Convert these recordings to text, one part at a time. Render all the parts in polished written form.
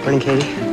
Morning, Katie.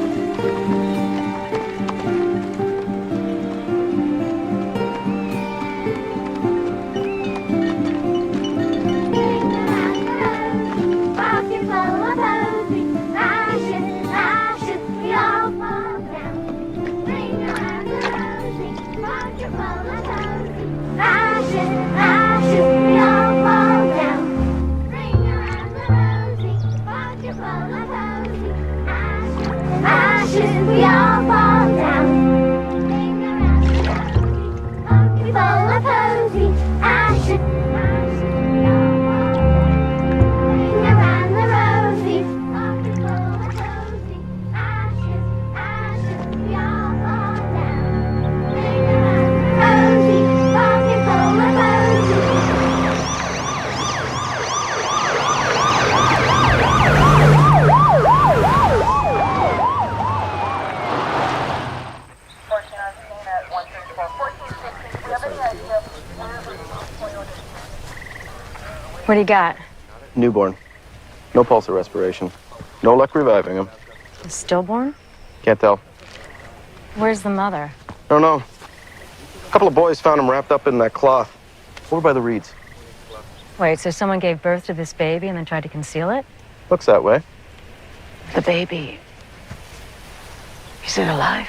What do you got? Newborn. No pulse or respiration. No luck reviving him. A stillborn? Can't tell. Where's the mother? I don't know. A couple of boys found him wrapped up in that cloth. Over by the reeds. Wait, so someone gave birth to this baby and then tried to conceal it? Looks that way. The baby. Is it alive?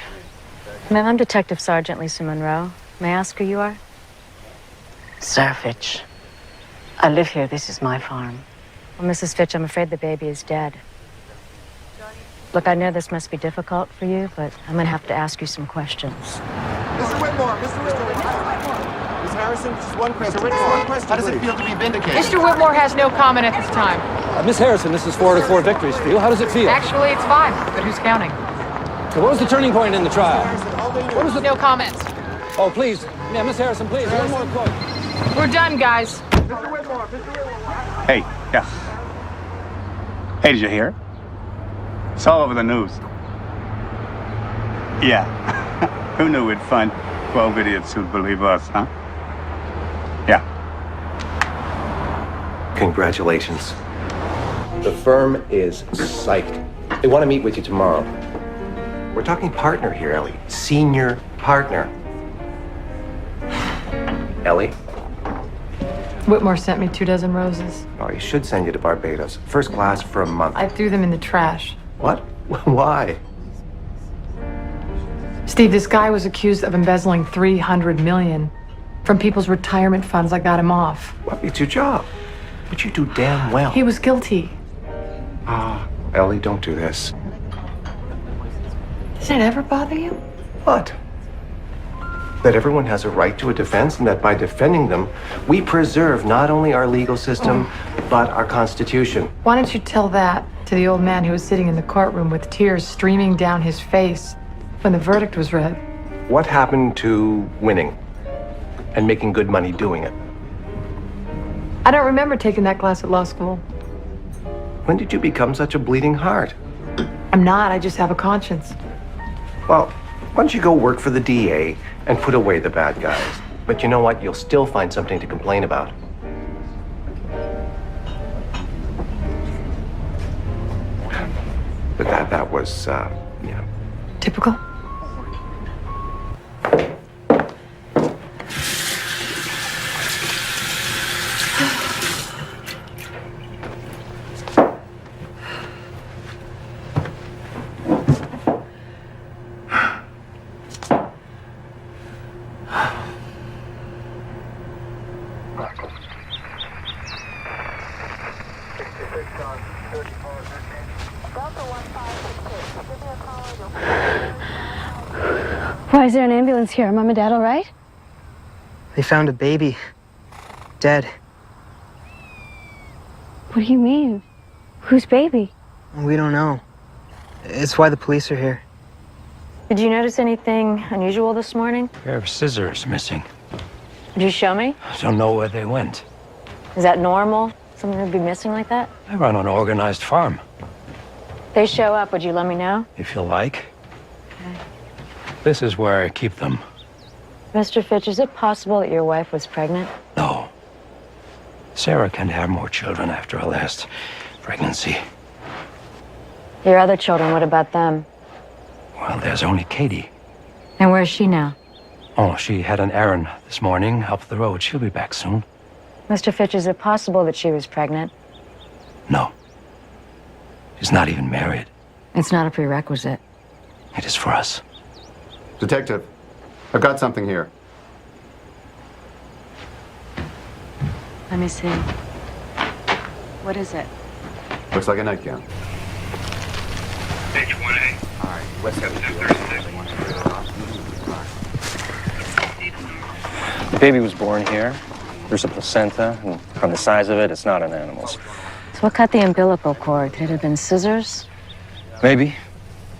Ma'am, I'm Detective Sergeant Lisa Monroe. May I ask who you are? Sarah Fitch. I live here. This is my farm. Well, Mrs. Fitch, I'm afraid the baby is dead. Look, I know this must be difficult for you, but I'm going to have to ask you some questions. Mr. Whitmore, Mr. Whitmore. Ms. Harrison, just one question. Mr. Whitmore, one question, how does it feel to be vindicated? Mr. Whitmore has no comment at this time. Miss Harrison, this is 4-4 victories for you. How does it feel? Actually, it's fine, but who's counting? So what was the turning point in the trial? What was the... No comments. Oh, please. Yeah, Miss Harrison, please. One more quote. We're done, guys. Mr. Whitmore, Mr. Whitmore. Hey, yeah. Hey, did you hear? It's all over the news. Yeah. Who knew we'd find 12 idiots who'd believe us, huh? Yeah. Congratulations. The firm is psyched. They want to meet with you tomorrow. We're talking partner here, Ellie. Senior partner. Ellie? Whitmore sent me 24 roses. Oh, he should send you to Barbados. First class for a month. I threw them in the trash. What? Why? Steve, this guy was accused of embezzling $300 million from people's retirement funds. I got him off. What? It's your job. But you do damn well. He was guilty. Ellie, don't do this. Does it ever bother you? What? That everyone has a right to a defense and that by defending them, we preserve not only our legal system, but our Constitution. Why don't you tell that to the old man who was sitting in the courtroom with tears streaming down his face when the verdict was read? What happened to winning and making good money doing it? I don't remember taking that class at law school. When did you become such a bleeding heart? I'm not. I just have a conscience. Well, why don't you go work for the DA and put away the bad guys? But you know what? You'll still find something to complain about. But that was, yeah. Typical. Why is there an ambulance here? Are Mom and Dad all right? They found a baby. Dead. What do you mean? Whose baby? We don't know. It's why the police are here. Did you notice anything unusual this morning? A pair of scissors missing. Did you show me? I don't know where they went. Is that normal? Something would be missing like that? I run an organized farm. If they show up, would you let me know? If you like. Okay. This is where I keep them. Mr. Fitch, is it possible that your wife was pregnant? No. Sarah can have more children after her last pregnancy. Your other children, what about them? Well, there's only Katie. And where's she now? Oh, she had an errand this morning up the road. She'll be back soon. Mr. Fitch, is it possible that she was pregnant? No. She's not even married. It's not a prerequisite. It is for us. Detective, I've got something here. Let me see. What is it? Looks like a nightgown. Page 1A. All right, let's have The baby was born here. There's a placenta, and from the size of it, it's not an animal's. So what cut the umbilical cord? Could it have been scissors? Maybe.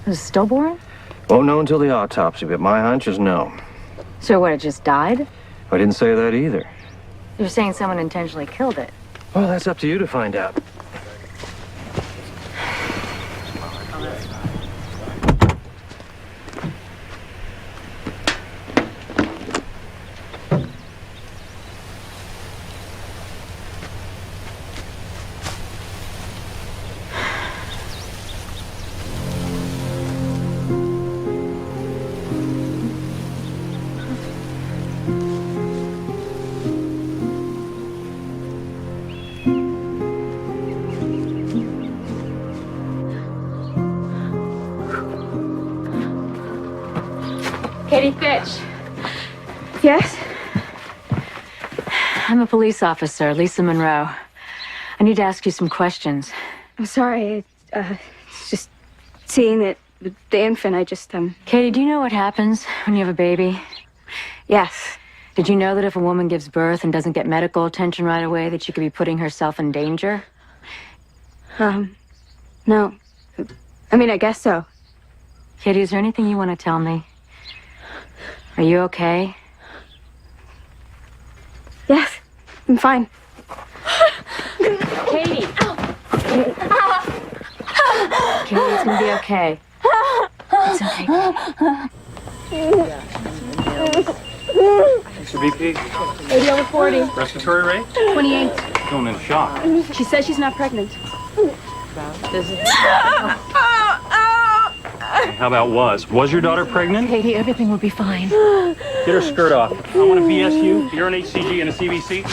It was stillborn? Won't know until the autopsy, but my hunch is no. So what, it just died? I didn't say that either. You're saying someone intentionally killed it? Well, that's up to you to find out. Katie Fitch. Yes? I'm a police officer, Lisa Monroe. I need to ask you some questions. I'm sorry. It's just seeing that the infant, Katie, do you know what happens when you have a baby? Yes. Did you know that if a woman gives birth and doesn't get medical attention right away, that she could be putting herself in danger? No. I mean, I guess so. Katie, is there anything you want to tell me? Are you okay? Yes, I'm fine. Katie! Katie, it's gonna be okay. It's okay. What's your BP? 80 over 40. Respiratory rate? 28. Going in shock. She says she's not pregnant. How about was? Was your daughter pregnant? Katie, everything will be fine. Get her skirt off. I want a BSU, urine HCG, and a CBC.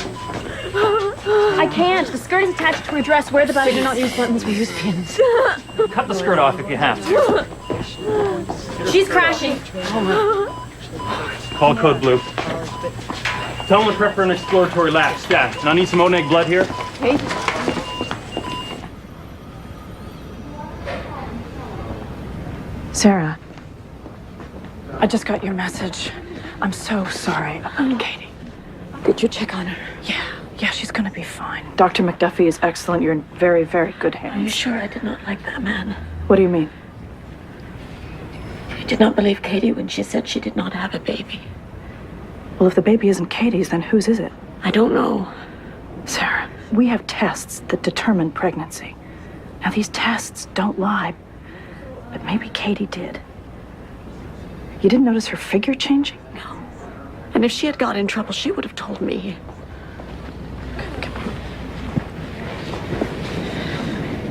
I can't. The skirt is attached to her dress. Wear the button. We do not use buttons, we use pins. Cut the skirt off if you have to. She's crashing. Call code blue. Tell them to prep for an exploratory lab. Stat. And I need some O-neg blood here. Okay. Sarah, I just got your message. I'm so sorry about Katie. Did you check on her? Yeah, she's gonna be fine. Dr. McDuffie is excellent. You're in very, very good hands. Are you sure I did not like that man? What do you mean? I did not believe Katie when she said she did not have a baby. Well, if the baby isn't Katie's, then whose is it? I don't know. Sarah, we have tests that determine pregnancy. Now, these tests don't lie, but maybe Katie did. You didn't notice her figure changing? No. And if she had got in trouble, she would have told me.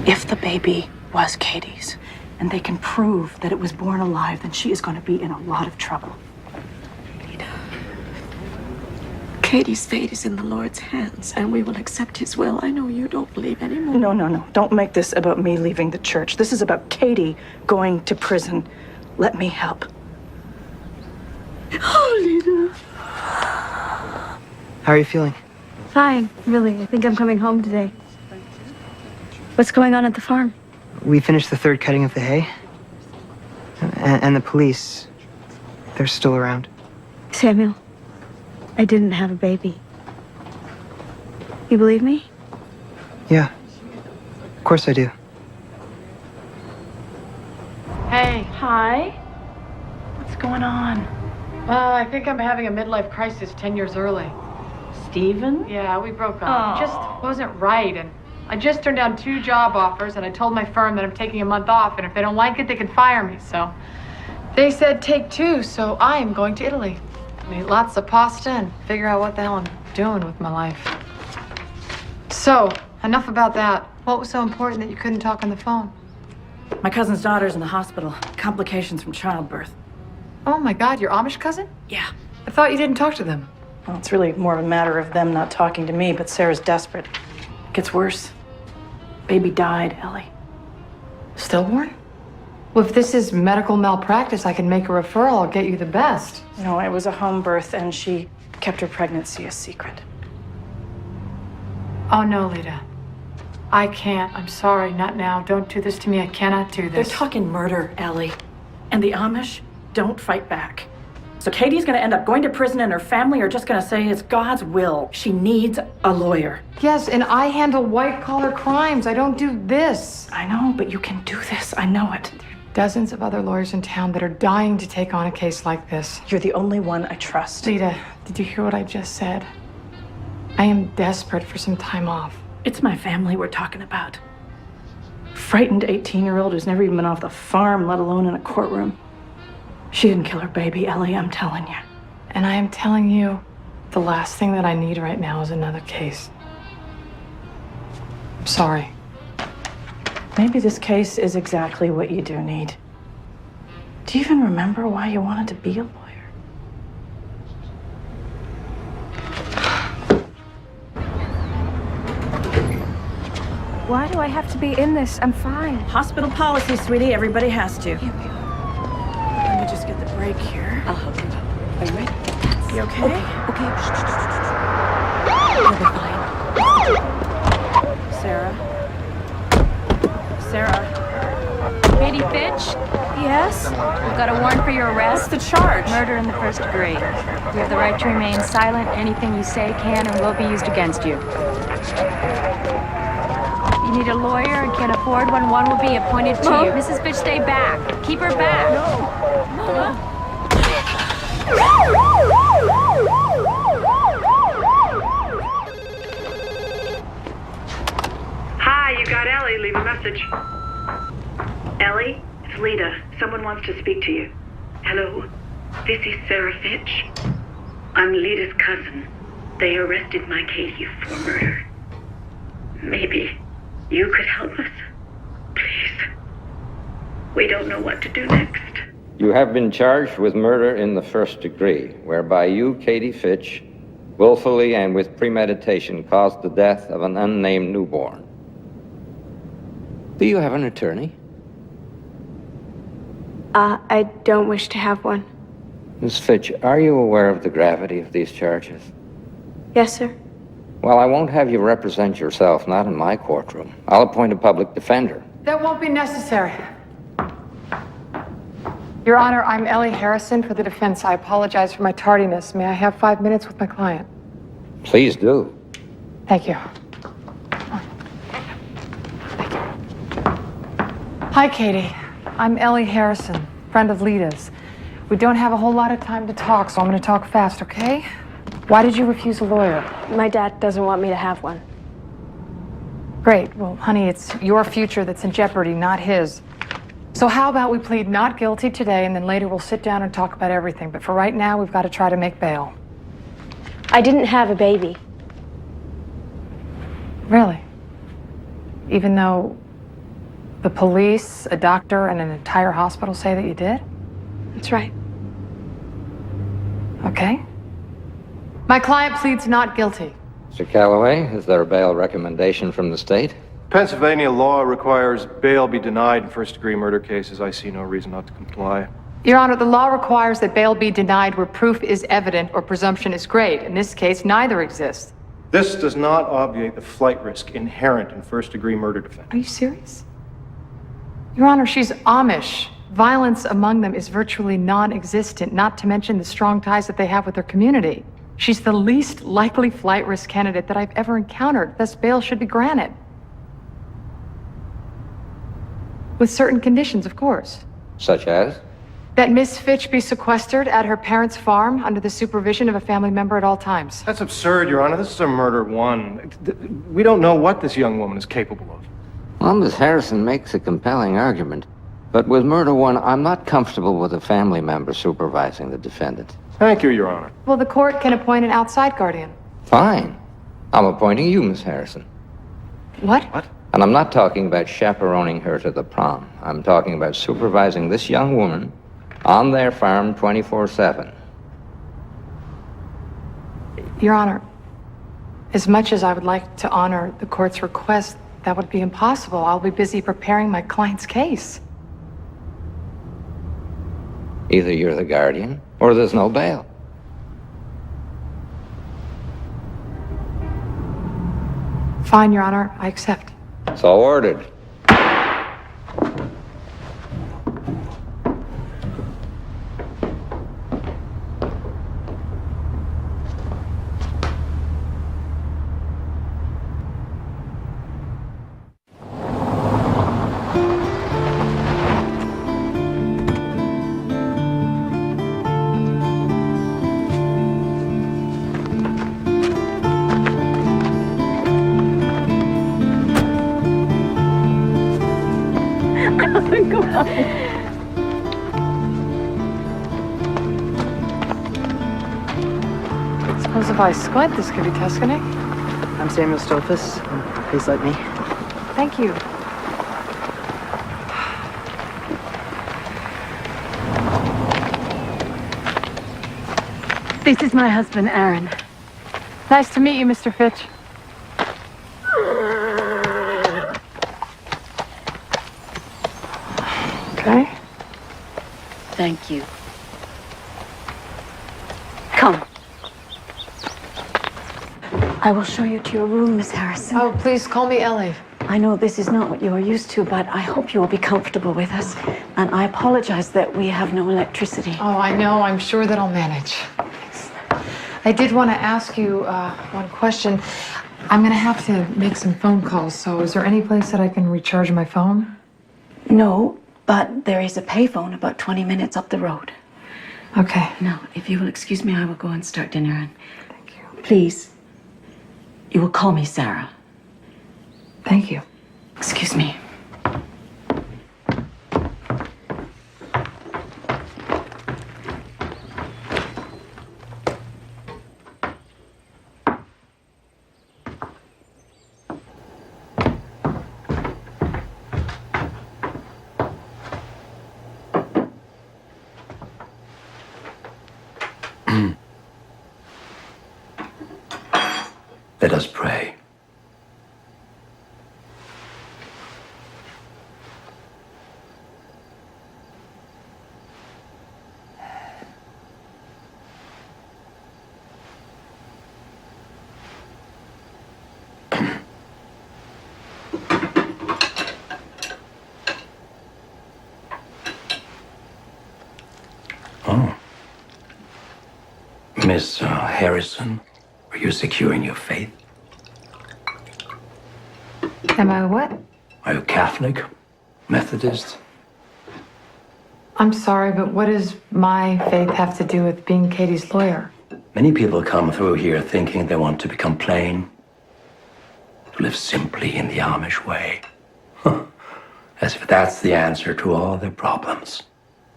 If the baby was Katie's, and they can prove that it was born alive, then she is going to be in a lot of trouble. Katie's fate is in the Lord's hands, and we will accept his will. I know you don't believe anymore. No. Don't make this about me leaving the church. This is about Katie going to prison. Let me help. Oh, Lena. How are you feeling? Fine, really. I think I'm coming home today. What's going on at the farm? We finished the third cutting of the hay. And the police, they're still around. Samuel, I didn't have a baby. You believe me? Yeah, of course I do. Hey. Hi. What's going on? I think I'm having a midlife crisis 10 years early. Steven? Yeah, we broke up. It just wasn't right, and I just turned down 2 job offers, and I told my firm that I'm taking a month off, and if they don't like it, they can fire me, so. They said take 2, so I am going to Italy. Eat lots of pasta and figure out what the hell I'm doing with my life. So, enough about that. What was so important that you couldn't talk on the phone? My cousin's daughter's in the hospital. Complications from childbirth. Oh my God, your Amish cousin? Yeah. I thought you didn't talk to them. Well, it's really more of a matter of them not talking to me, but Sarah's desperate. It gets worse. Baby died, Ellie. Stillborn? Well, if this is medical malpractice, I can make a referral. I'll get you the best. No, it was a home birth, and she kept her pregnancy a secret. Oh, no, Lita. I can't. I'm sorry. Not now. Don't do this to me. I cannot do They're this. talking murder, Ellie. And the Amish don't fight back. So Katie's gonna end up going to prison, and her family are just gonna say it's God's will. She needs a lawyer. Yes, and I handle white-collar crimes. I don't do this. I know, but you can do this. I know it. Dozens of other lawyers in town that are dying to take on a case like this. You're the only one I trust. Lita, did you hear what I just said? I am desperate for some time off. It's my family we're talking about. Frightened 18-year-old who's never even been off the farm, let alone in a courtroom. She didn't kill her baby, Ellie, I'm telling you. And I am telling you, the last thing that I need right now is another case. I'm sorry. Maybe this case is exactly what you do need. Do you even remember why you wanted to be a lawyer? Why do I have to be in this? I'm fine. Hospital policy, sweetie. Everybody has to. Let me just get the break here. I'll help you. Are you ready? You okay? Okay. You'll be fine. Sarah? Sarah? Katie Fitch? Yes? We've got a warrant for your arrest. What's the charge? Murder in the first degree. You have the right to remain silent. Anything you say can and will be used against you. You need a lawyer and can't afford one. One will be appointed to you. Mrs. Fitch, stay back. Keep her back. Hi, you got Ellie. Leave a message. Ellie, it's Lita. Someone wants to speak to you. Hello, this is Sarah Fitch. I'm Lita's cousin. They arrested my Katie for murder. Maybe you could help us? Please. We don't know what to do next. You have been charged with murder in the first degree, whereby you, Katie Fitch, willfully and with premeditation caused the death of an unnamed newborn. Do you have an attorney? I don't wish to have one. Miss Fitch, are you aware of the gravity of these charges? Yes, sir. Well, I won't have you represent yourself, not in my courtroom. I'll appoint a public defender. That won't be necessary. Your Honor, I'm Ellie Harrison for the defense. I apologize for my tardiness. May I have 5 minutes with my client? Please do. Thank you. Hi, Katie. I'm Ellie Harrison, friend of Lita's. We don't have a whole lot of time to talk, so I'm going to talk fast, okay? Why did you refuse a lawyer? My dad doesn't want me to have one. Great. Well, honey, it's your future that's in jeopardy, not his. So how about we plead not guilty today, and then later we'll sit down and talk about everything. But for right now, we've got to try to make bail. I didn't have a baby. Really? Even though the police, a doctor, and an entire hospital say that you did? That's right. Okay. My client pleads not guilty. Mr. Calloway, is there a bail recommendation from the state? Pennsylvania law requires bail be denied in first-degree murder cases. I see no reason not to comply. Your Honor, the law requires that bail be denied where proof is evident or presumption is great. In this case, neither exists. This does not obviate the flight risk inherent in first-degree murder defense. Are you serious? Your Honor, she's Amish. Violence among them is virtually non-existent, not to mention the strong ties that they have with their community. She's the least likely flight risk candidate that I've ever encountered. Thus, bail should be granted. With certain conditions, of course. Such as? That Miss Fitch be sequestered at her parents' farm under the supervision of a family member at all times. That's absurd, Your Honor. This is a murder one. We don't know what this young woman is capable of. Well, Miss Harrison makes a compelling argument. But with murder one, I'm not comfortable with a family member supervising the defendant. Thank you, Your Honor. Well, the court can appoint an outside guardian. Fine. I'm appointing you, Miss Harrison. What? What? And I'm not talking about chaperoning her to the prom. I'm talking about supervising this young woman on their farm 24/7. Your Honor, as much as I would like to honor the court's request, that would be impossible. I'll be busy preparing my client's case. Either you're the guardian, or there's no bail. Fine, Your Honor, I accept. So ordered. Suppose if I squint, this could be Tuscany. I'm Samuel Stolfus. Please let me. Thank you. This is my husband, Aaron. Nice to meet you, Mr. Fitch. Okay. Thank you. Come. I will show you to your room, Miss Harrison. Oh, please call me Ellie. I know this is not what you are used to, but I hope you will be comfortable with us. And I apologize that we have no electricity. Oh, I know. I'm sure that I'll manage. I did want to ask you one question. I'm going to have to make some phone calls, so is there any place that I can recharge my phone? No, but there is a payphone about 20 minutes up the road. Okay. Now, if you will excuse me, I will go and start dinner. And thank you. Please, you will call me Sarah. Thank you. Excuse me. Let us pray. Oh. Miss Harrison, are you securing your faith? Am I what? Are you Catholic? Methodist? I'm sorry, but what does my faith have to do with being Katie's lawyer? Many people come through here thinking they want to become plain, to live simply in the Amish way. As if that's the answer to all their problems.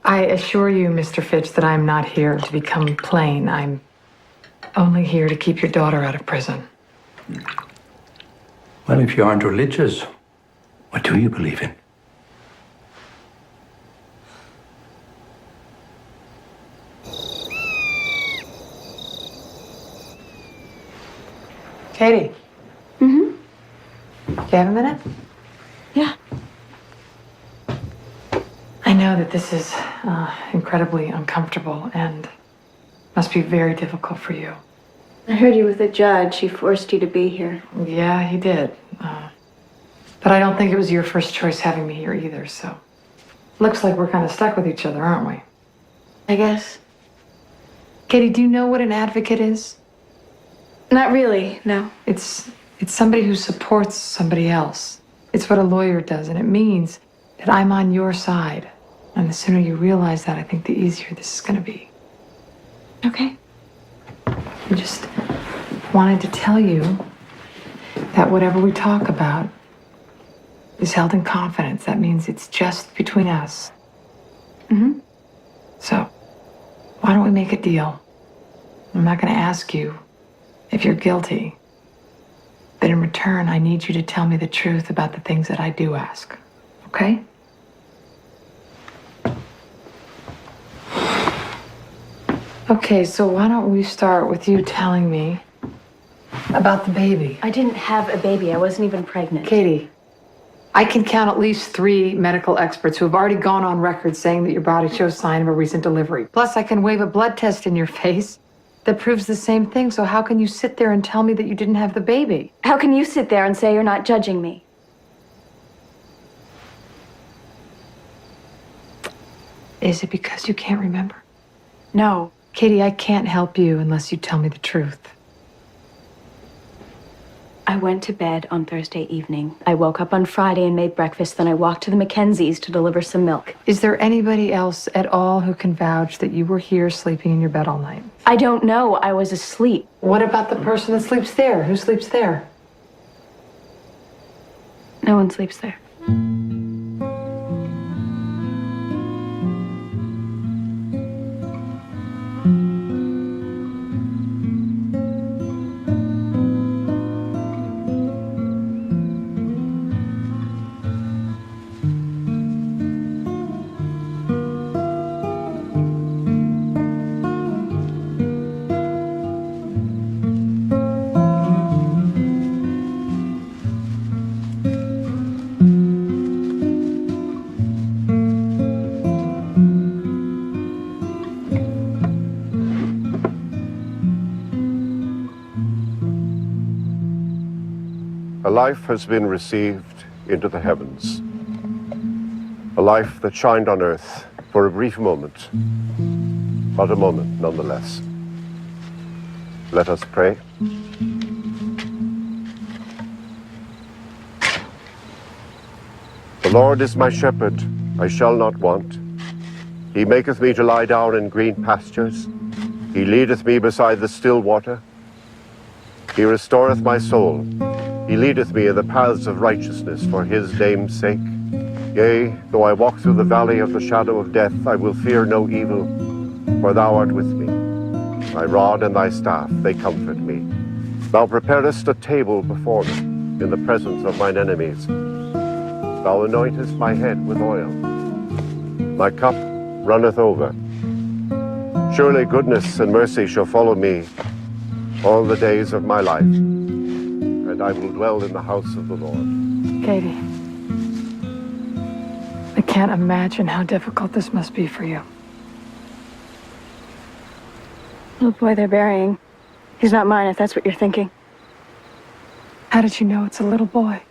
I assure you, Mr. Fitch, that I'm not here to become plain. I'm only here to keep your daughter out of prison. Well, if you aren't religious, what do you believe in? Katie. Mm-hmm. Do you have a minute? Yeah. I know that this is incredibly uncomfortable and must be very difficult for you. I heard you with the judge. He forced you to be here. Yeah, he did. But I don't think it was your first choice having me here either, so. Looks like we're kind of stuck with each other, aren't we? I guess. Katie, do you know what an advocate is? Not really, no. It's somebody who supports somebody else. It's what a lawyer does, and it means that I'm on your side. And the sooner you realize that, I think the easier this is going to be. Okay. I just wanted to tell you that whatever we talk about is held in confidence. That means it's just between us. Mm-hmm. So, why don't we make a deal? I'm not going to ask you if you're guilty. But in return, I need you to tell me the truth about the things that I do ask. Okay? Okay, so why don't we start with you telling me about the baby? I didn't have a baby. I wasn't even pregnant. Katie, I can count at least 3 medical experts who have already gone on record saying that your body shows sign of a recent delivery. Plus, I can wave a blood test in your face that proves the same thing. So how can you sit there and tell me that you didn't have the baby? How can you sit there and say you're not judging me? Is it because you can't remember? No. Katie, I can't help you unless you tell me the truth. I went to bed on Thursday evening. I woke up on Friday and made breakfast. Then I walked to the Mackenzies to deliver some milk. Is there anybody else at all who can vouch that you were here sleeping in your bed all night? I don't know. I was asleep. What about the person that sleeps there? Who sleeps there? No one sleeps there. A life has been received into the heavens. A life that shined on earth for a brief moment, but a moment nonetheless. Let us pray. The Lord is my shepherd, I shall not want. He maketh me to lie down in green pastures. He leadeth me beside the still water. He restoreth my soul. He leadeth me in the paths of righteousness for his name's sake. Yea, though I walk through the valley of the shadow of death, I will fear no evil, for thou art with me. Thy rod and thy staff, they comfort me. Thou preparest a table before me in the presence of mine enemies. Thou anointest my head with oil. My cup runneth over. Surely goodness and mercy shall follow me all the days of my life, and I will dwell in the house of the Lord. Katie, I can't imagine how difficult this must be for you. Little boy they're burying. He's not mine, if that's what you're thinking. How did you know it's a little boy?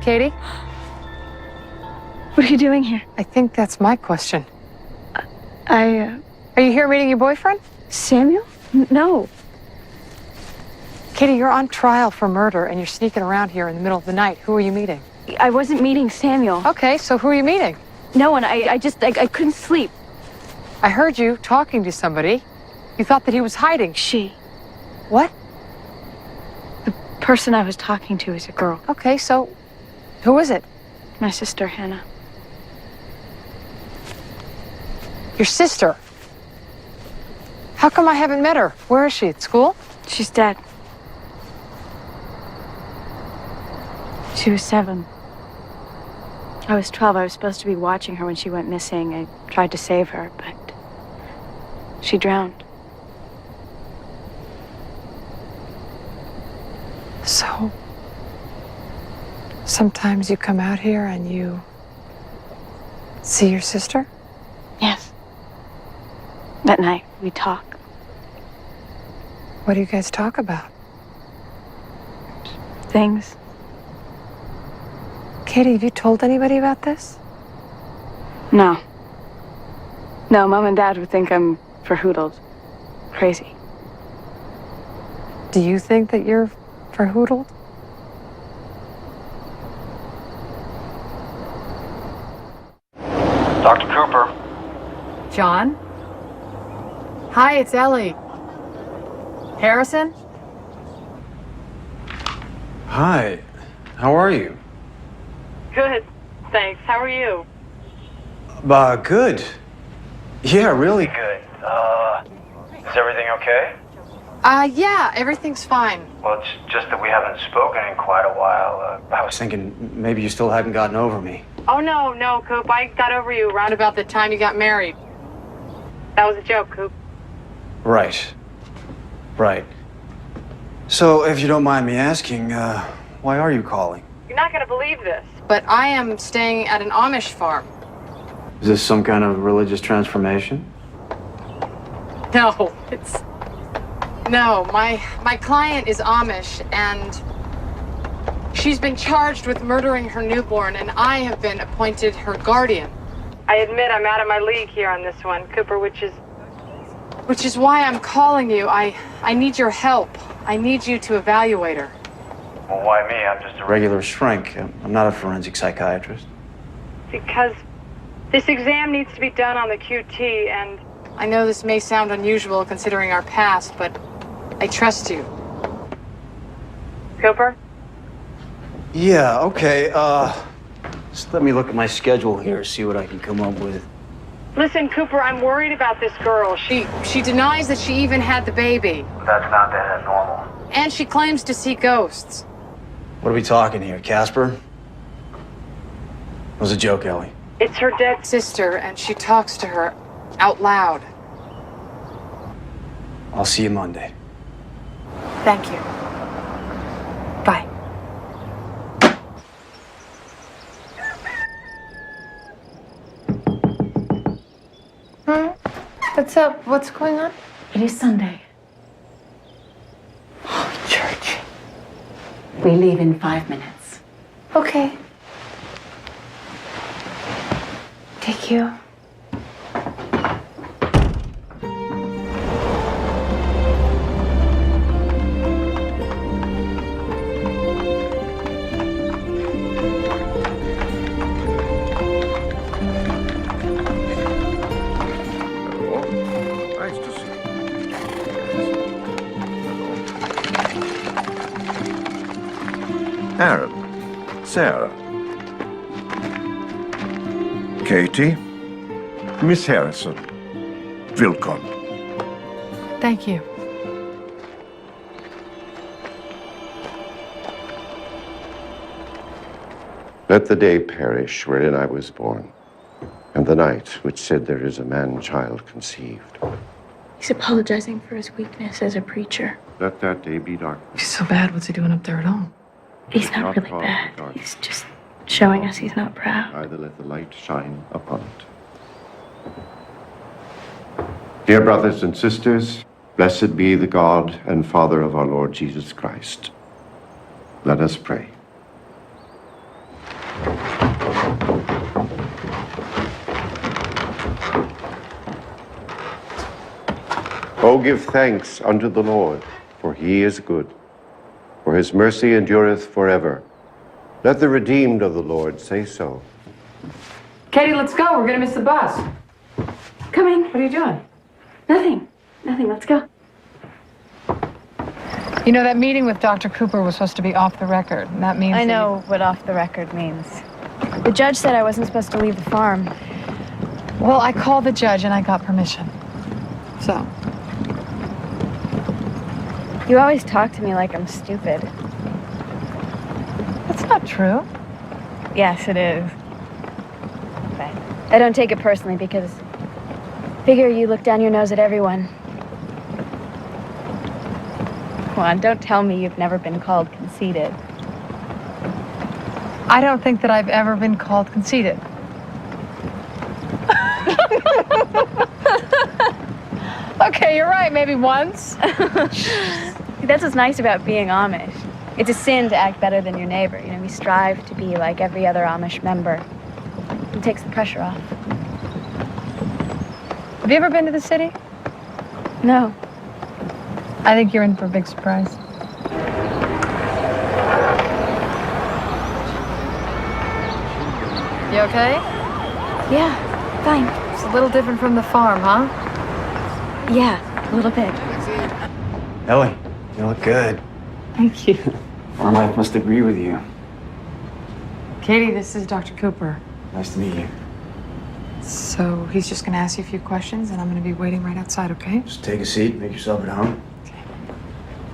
Katie? What are you doing here? I think that's my question. Are you here meeting your boyfriend? Samuel? No. Katie, you're on trial for murder and you're sneaking around here in the middle of the night. Who are you meeting? I wasn't meeting Samuel. Okay, so who are you meeting? No one. I couldn't sleep. I heard you talking to somebody. You thought that he was hiding. She. What? The person I was talking to is a girl. Okay, so who is it? My sister, Hannah. Your sister? How come I haven't met her? Where is she, at school? She's dead. She was 7. I was 12. I was supposed to be watching her when she went missing. I tried to save her, but she drowned. So, sometimes you come out here and you see your sister? Yes. That night, we talk. What do you guys talk about? things. Katie, have you told anybody about this? No. No, Mom and Dad would think I'm verhoodled. Crazy. Do you think that you're verhoodled? Dr. Cooper. John? Hi, it's Ellie. Harrison? Hi. How are you? Good, thanks. How are you? Good. Yeah, really Good. Is everything okay? Yeah, everything's fine. Well, it's just that we haven't spoken in quite a while. I was thinking maybe you still hadn't gotten over me. Oh, no, Coop. I got over you around about the time you got married. That was a joke, Coop. Right. So, if you don't mind me asking, why are you calling? You're not gonna believe this, but I am staying at an Amish farm. Is this some kind of religious transformation? No, No, my client is Amish, and she's been charged with murdering her newborn, and I have been appointed her guardian. I admit I'm out of my league here on this one, Cooper, which is why I'm calling you. I need your help. I need you to evaluate her. Well, why me? I'm just a Regular shrink. I'm not a forensic psychiatrist. Because this exam needs to be done on the QT, and I know this may sound unusual considering our past, but I trust you. Cooper? Yeah, okay. Just let me look at my schedule here, see what I can come up with. Listen, Cooper, I'm worried about this girl. She denies that she even had the baby. That's not that normal. And she claims to see ghosts. What are we talking here, Casper? It was a joke, Ellie. It's her dead sister, and she talks to her out loud. I'll see you Monday. Thank you. Bye. What's up? What's going on? It is Sunday. Church. We leave in 5 minutes. Okay. Take you. Nice to see you. Aaron, Sarah, Katie, Miss Harrison, Wilcon. Thank you. Let the day perish wherein I was born, and the night which said there is a man-child conceived. He's apologizing for his weakness as a preacher. Let that day be dark. He's so bad. What's he doing up there at all? He's not really bad. He's just showing us he's not proud. Either let the light shine upon it. Dear brothers and sisters, blessed be the God and Father of our Lord Jesus Christ. Let us pray. Oh, give thanks unto the Lord, for he is good, for his mercy endureth forever. Let the redeemed of the Lord say so. Katie, let's go. We're gonna miss the bus. Coming. What are you doing? Nothing. Let's go. You know, that meeting with Dr. Cooper was supposed to be off the record, and that means I know what off the record means. The judge said I wasn't supposed to leave the farm. Well, I called the judge and I got permission. So. You always talk to me like I'm stupid. That's not true. Yes, it is. But I don't take it personally because I figure you look down your nose at everyone. Come on, don't tell me you've never been called conceited. I don't think that I've ever been called conceited. Okay, you're right, maybe once. That's what's nice about being Amish. It's a sin to act better than your neighbor. You know, we strive to be like every other Amish member. It takes the pressure off. Have you ever been to the city? No. I think you're in for a big surprise. You okay? Yeah, fine. It's a little different from the farm, huh? Yeah, a little bit. Ellie, you look good. Thank you. Our life must agree with you. Katie, this is Dr. Cooper. Nice to meet you. So he's just gonna ask you a few questions and I'm gonna be waiting right outside, okay? Just take a seat, make yourself at home. Okay.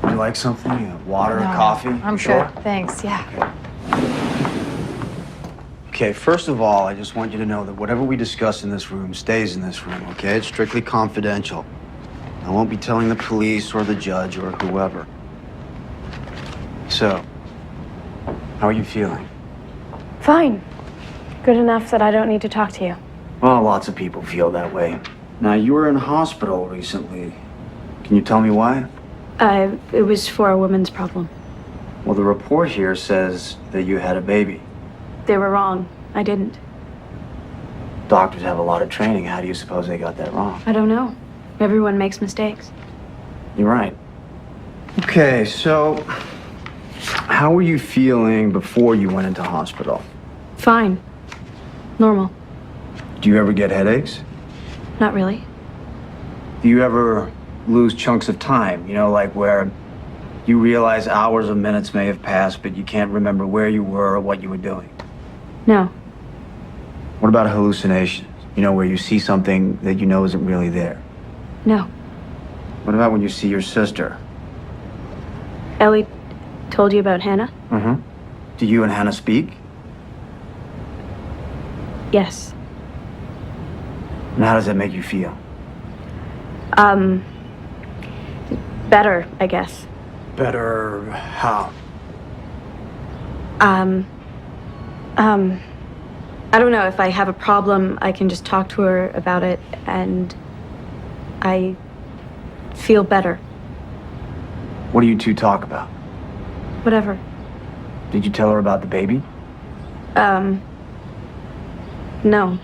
Would you like something? Water, No, coffee? I'm sure? good. Thanks, yeah. Okay, first of all, I just want you to know that whatever we discuss in this room stays in this room, okay? It's strictly confidential. I won't be telling the police or the judge or whoever. So, how are you feeling? Fine. Good enough that I don't need to talk to you. Well, lots of people feel that way. Now, you were in hospital recently. Can you tell me why? It was for a woman's problem. Well, the report here says that you had a baby. They were wrong. I didn't. Doctors have a lot of training. How do you suppose they got that wrong? I don't know. Everyone makes mistakes. You're right. Okay, so how were you feeling before you went into hospital? Fine. Normal. Do you ever get headaches? Not really. Do you ever lose chunks of time? You know, like where you realize hours or minutes may have passed, but you can't remember where you were or what you were doing? No. What about hallucinations? You know, where you see something that you know isn't really there? No. What about when you see your sister? Ellie told you about Hannah? Mm-hmm. Do you and Hannah speak? Yes. And how does that make you feel? Better, I guess. Better how? I don't know. If I have a problem, I can just talk to her about it, and I feel better. What do you two talk about? Whatever. Did you tell her about the baby? No.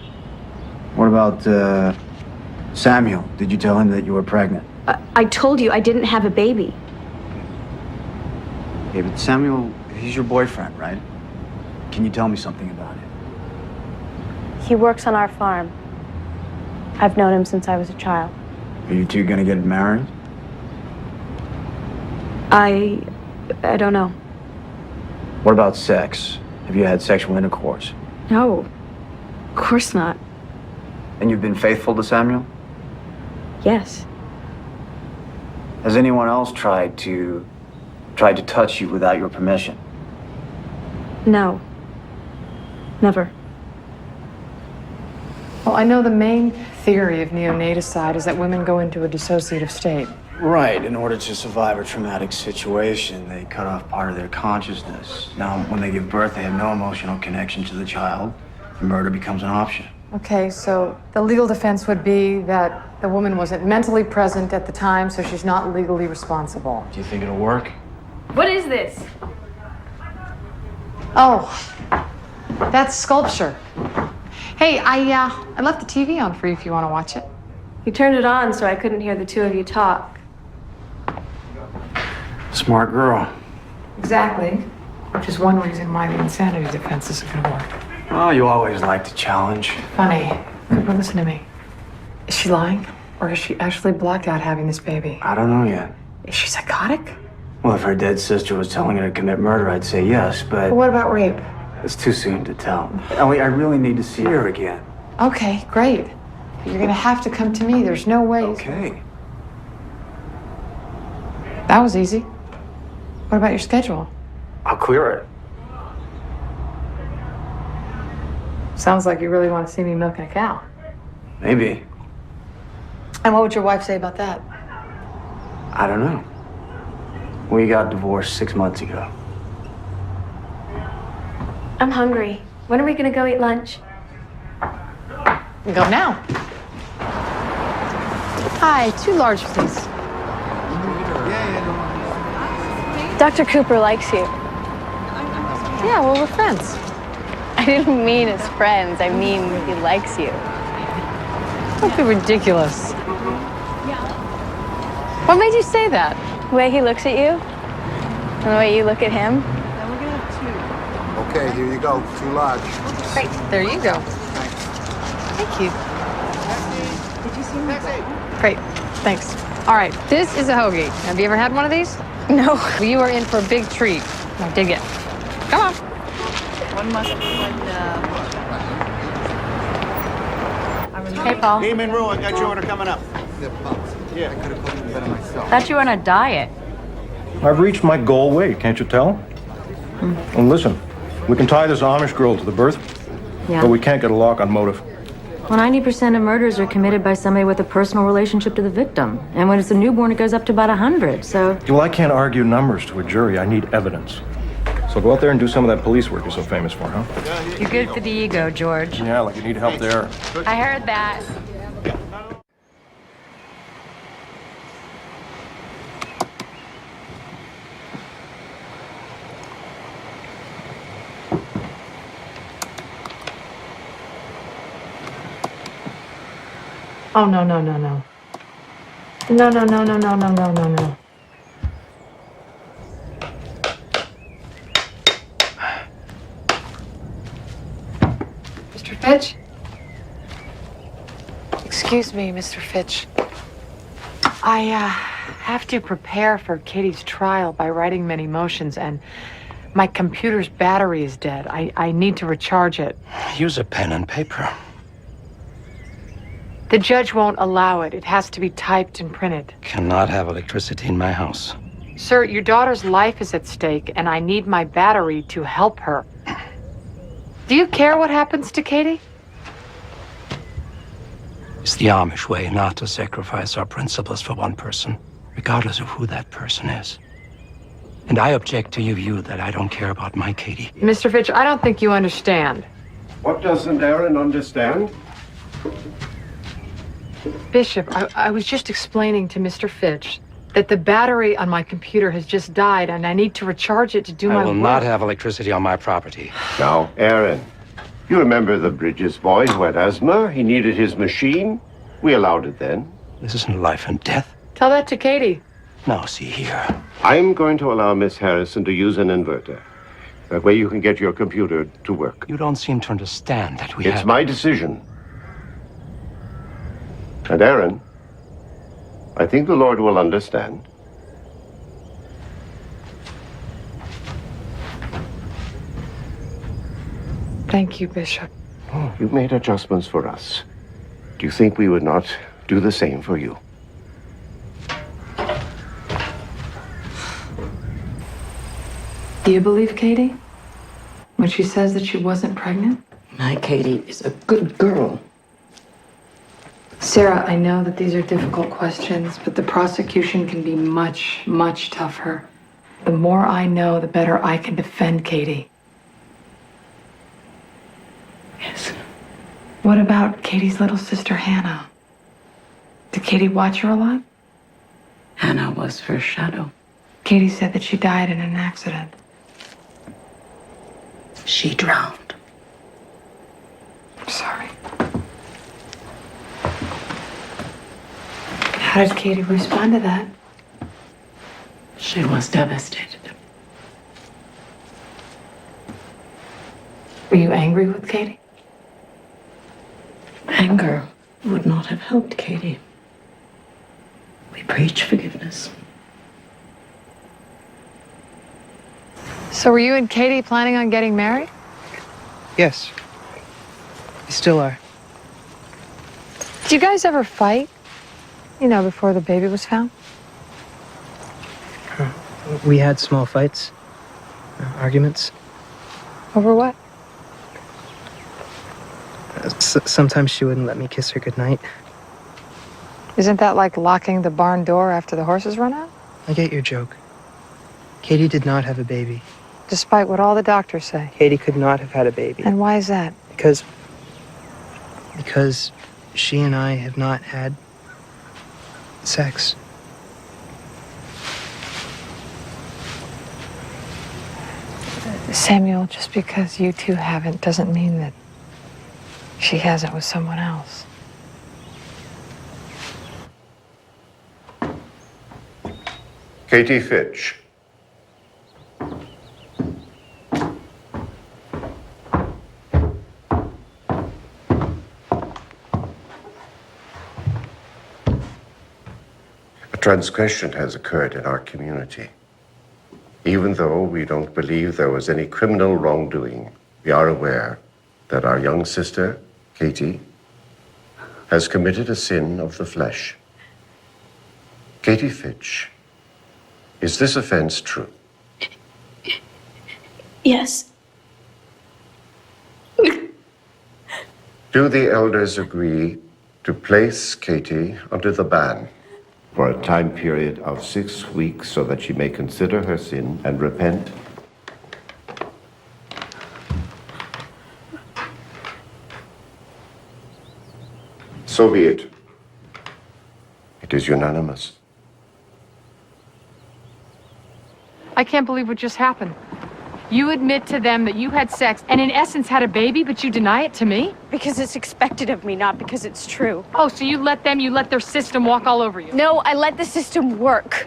What about, Samuel? Did you tell him that you were pregnant? I told you I didn't have a baby. Okay, but Samuel, he's your boyfriend, right? Can you tell me something about it? He works on our farm. I've known him since I was a child. Are you two gonna get married? I don't know. What about sex? Have you had sexual intercourse? No. Of course not. And you've been faithful to Samuel? Yes. Has anyone else tried to touch you without your permission? No. Never. Well, I know the main theory of neonaticide is that women go into a dissociative state. Right. In order to survive a traumatic situation, they cut off part of their consciousness. Now, when they give birth, they have no emotional connection to the child. Murder becomes an option. Okay, so the legal defense would be that the woman wasn't mentally present at the time, so she's not legally responsible. Do you think it'll work? What is this? Oh, that's sculpture. Hey, I left the TV on for you if you want to watch it. You turned it on so I couldn't hear the two of you talk. Smart girl. Exactly. Which is one reason why the insanity defense isn't going to work. Oh, you always like to challenge. Funny. Cooper, listen to me. Is she lying? Or is she actually blacked out having this baby? I don't know yet. Is she psychotic? Well, if her dead sister was telling her to commit murder, I'd say yes, but... But what about rape? It's too soon to tell. Ellie, I really need to see her again. Okay, great. But you're going to have to come to me. There's no way. Okay. That was easy. What about your schedule? I'll clear it. Sounds like you really want to see me milking a cow. Maybe. And what would your wife say about that? I don't know. We got divorced 6 months ago. I'm hungry. When are we gonna go eat lunch? Go now. Hi, 2 large, please. Dr. Cooper likes you. Yeah, well, we're friends. I didn't mean as friends. I mean he likes you. Don't be ridiculous. What made you say that? The way he looks at you, and the way you look at him. Okay, here you go. 2 large. Great. There you go. Thank you. Did you see me? Great. Thanks. All right, this is a hoagie. Have you ever had one of these? No. Well, you are in for a big treat. Now dig it. Come on. One must be Hey, Paul. Hey, Monroe, I got your order coming up. Yeah, I could have cooked it better myself. Thought you were on a diet. I've reached my goal weight, can't you tell? And listen, we can tie this Amish girl to the birth, Yeah. but we can't get a lock on motive. Well, 90% of murders are committed by somebody with a personal relationship to the victim. And when it's a newborn, it goes up to about 100, so... Well, I can't argue numbers to a jury. I need evidence. So go out there and do some of that police work you're so famous for, huh? You're good for the ego, George. Yeah, like you need help there. I heard that. Oh, no, no, no, no. No, no, no, no, no, no, no, no, no. Mr. Fitch? Excuse me, Mr. Fitch. I have to prepare for Katie's trial by writing many motions, and my computer's battery is dead. I need to recharge it. Use a pen and paper. The judge won't allow it. It has to be typed and printed. Cannot have electricity in my house. Sir, your daughter's life is at stake, and I need my battery to help her. Do you care what happens to Katie? It's the Amish way not to sacrifice our principles for one person, regardless of who that person is. And I object to your view that I don't care about my Katie. Mr. Fitch, I don't think you understand. What doesn't Aaron understand? Bishop, I was just explaining to Mr. Fitch that the battery on my computer has just died, and I need to recharge it to do my I will work. not have electricity on my property. Now, Aaron, you remember the Bridges boy who had asthma? He needed his machine. We allowed it then. This isn't life and death. Tell that to Katie. Now, see here. I'm going to allow Miss Harrison to use an inverter. That way you can get your computer to work. You don't seem to understand that It's my decision. And Aaron, I think the Lord will understand. Thank you, Bishop. Oh, you've made adjustments for us. Do you think we would not do the same for you? Do you believe Katie when she says that she wasn't pregnant? My Katie is a good girl. Sarah, I know that these are difficult questions, but the prosecution can be much, much tougher. The more I know, the better I can defend Katie. Yes. What about Katie's little sister, Hannah? Did Katie watch her a lot? Hannah was her shadow. Katie said that she died in an accident. She drowned. I'm sorry. How did Katie respond to that? She was devastated. Were you angry with Katie? Anger would not have helped Katie. We preach forgiveness. So were you and Katie planning on getting married? Yes. We still are. Did you guys ever fight? You know, before the baby was found? We had small fights, arguments. Over what? Sometimes she wouldn't let me kiss her goodnight. Isn't that like locking the barn door after the horses run out? I get your joke. Katie did not have a baby. Despite what all the doctors say. Katie could not have had a baby. And why is that? Because she and I have not had sex. Samuel, just because you two haven't doesn't mean that she hasn't with someone else. Katie Fitch. A transgression has occurred in our community. Even though we don't believe there was any criminal wrongdoing, we are aware that our young sister, Katie, has committed a sin of the flesh. Katie Fitch, is this offense true? Yes. Do the elders agree to place Katie under the ban for a time period of 6 weeks so that she may consider her sin and repent? So be it. It is unanimous. I can't believe what just happened. You admit to them that you had sex and in essence had a baby, but you deny it to me? Because it's expected of me, not because it's true. Oh, so you let their system walk all over you? No, I let the system work.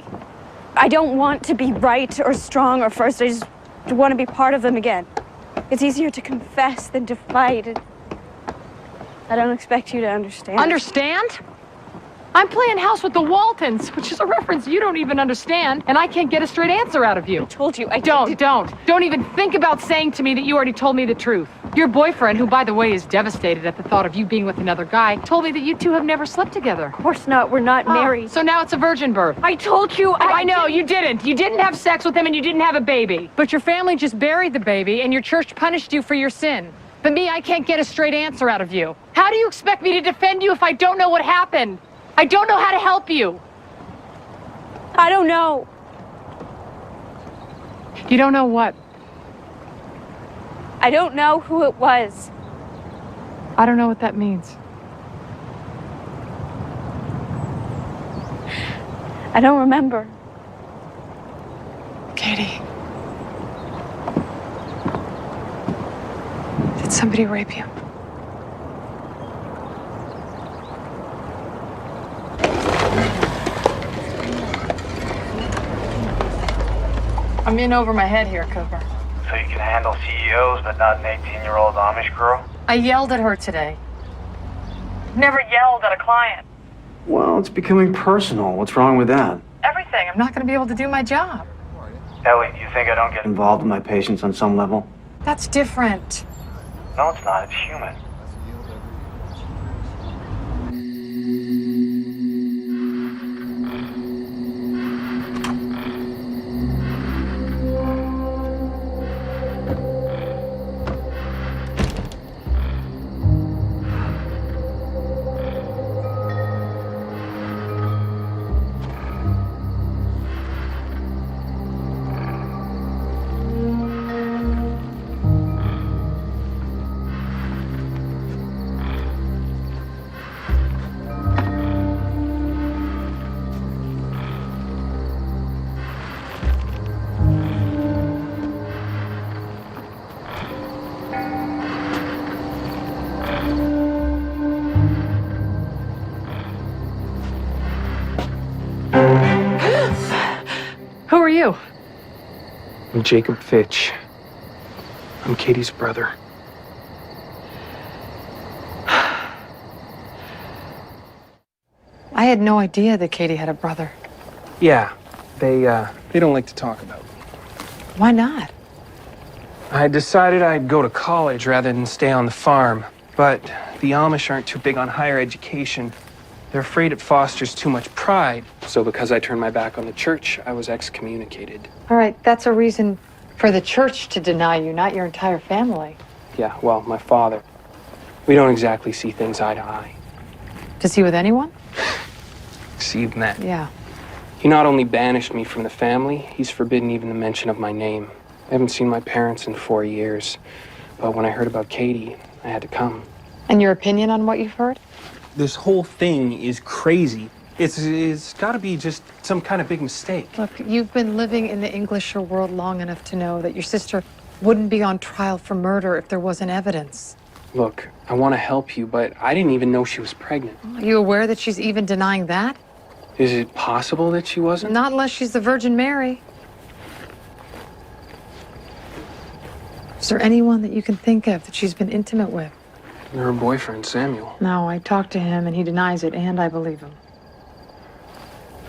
I don't want to be right or strong or first. I just want to be part of them again. It's easier to confess than to fight. I don't expect you to understand. Understand? I'm playing house with the Waltons, which is a reference you don't even understand, and I can't get a straight answer out of you. I told you, Don't even think about saying to me that you already told me the truth. Your boyfriend, who by the way is devastated at the thought of you being with another guy, told me that you two have never slept together. Of course not, we're not married. So now it's a virgin birth. I told you I know, you didn't. You didn't have sex with him and you didn't have a baby. But your family just buried the baby and your church punished you for your sin. But me, I can't get a straight answer out of you. How do you expect me to defend you if I don't know what happened? I don't know how to help you. I don't know. You don't know what? I don't know who it was. I don't know what that means. I don't remember. Katie. Did somebody rape you? I'm in over my head here, Cooper. So you can handle CEOs, but not an 18-year-old Amish girl? I yelled at her today. Never yelled at a client. Well, it's becoming personal. What's wrong with that? Everything. I'm not going to be able to do my job. Ellie, do you think I don't get Involved in my patients on some level? That's different. No, it's not. It's human. Who are you? I'm Jacob Fitch. I'm Katie's brother. I had no idea that Katie had a brother. Yeah, they don't like to talk about me. Why not? I decided I'd go to college rather than stay on the farm, but the Amish aren't too big on higher education. They're afraid it fosters too much pride. So because I turned my back on the church, I was excommunicated. All right, that's a reason for the church to deny you, not your entire family. Yeah, well, my father. We don't exactly see things eye to eye. Does he with anyone? See, even that. Yeah. He not only banished me from the family, he's forbidden even the mention of my name. I haven't seen my parents in 4 years, but when I heard about Katie, I had to come. And your opinion on what you've heard? This whole thing is crazy. It's got to be just some kind of big mistake. Look, you've been living in the Englisher world long enough to know that your sister wouldn't be on trial for murder if there wasn't evidence. Look, I want to help you, but I didn't even know she was pregnant. Are you aware that she's even denying that? Is it possible that she wasn't? Not unless she's the Virgin Mary. Is there anyone that you can think of that she's been intimate with? Her boyfriend, Samuel. No, I talked to him and he denies it, and I believe him.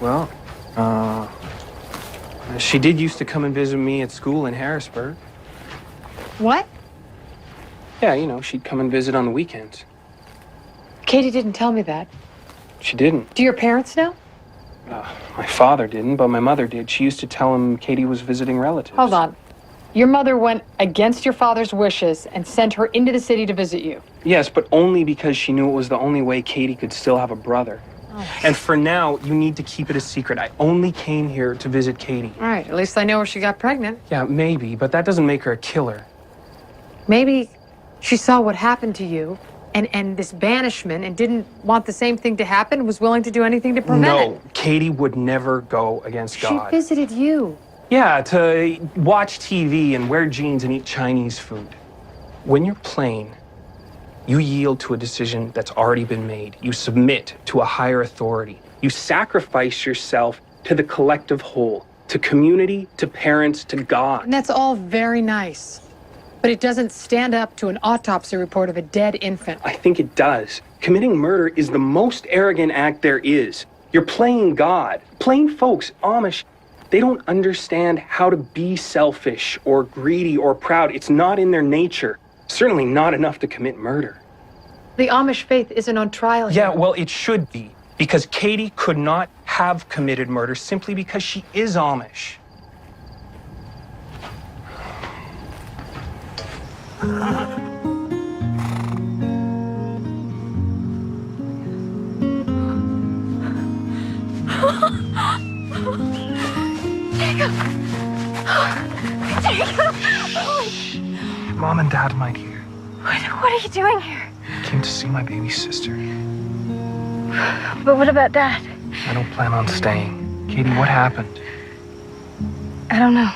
Well, she did used to come and visit me at school in Harrisburg. What? Yeah, you know, she'd come and visit on the weekends. Katie didn't tell me that. She didn't. Do your parents know? My father didn't, but my mother did. She used to tell him Katie was visiting relatives. Hold on. Your mother went against your father's wishes and sent her into the city to visit you. Yes, but only because she knew it was the only way Katie could still have a brother. Oh. And for now, you need to keep it a secret. I only came here to visit Katie. All right, at least I know where she got pregnant. Yeah, maybe, but that doesn't make her a killer. Maybe she saw what happened to you and this banishment and didn't want the same thing to happen, was willing to do anything to prevent it. No, Katie would never go against God. She visited you. Yeah, to watch TV and wear jeans and eat Chinese food. When you're playing, you yield to a decision that's already been made. You submit to a higher authority. You sacrifice yourself to the collective whole, to community, to parents, to God. And that's all very nice. But it doesn't stand up to an autopsy report of a dead infant. I think it does. Committing murder is the most arrogant act there is. You're playing God. Plain folks, Amish, they don't understand how to be selfish or greedy or proud. It's not in their nature. Certainly not enough to commit murder. The Amish faith isn't on trial here. Yeah, well, it should be. Because Katie could not have committed murder simply because she is Amish. Jacob! Jacob! Mom and Dad might hear. What are you doing here? I came to see my baby sister. But what about Dad? I don't plan on staying. Katie, what happened? I don't know.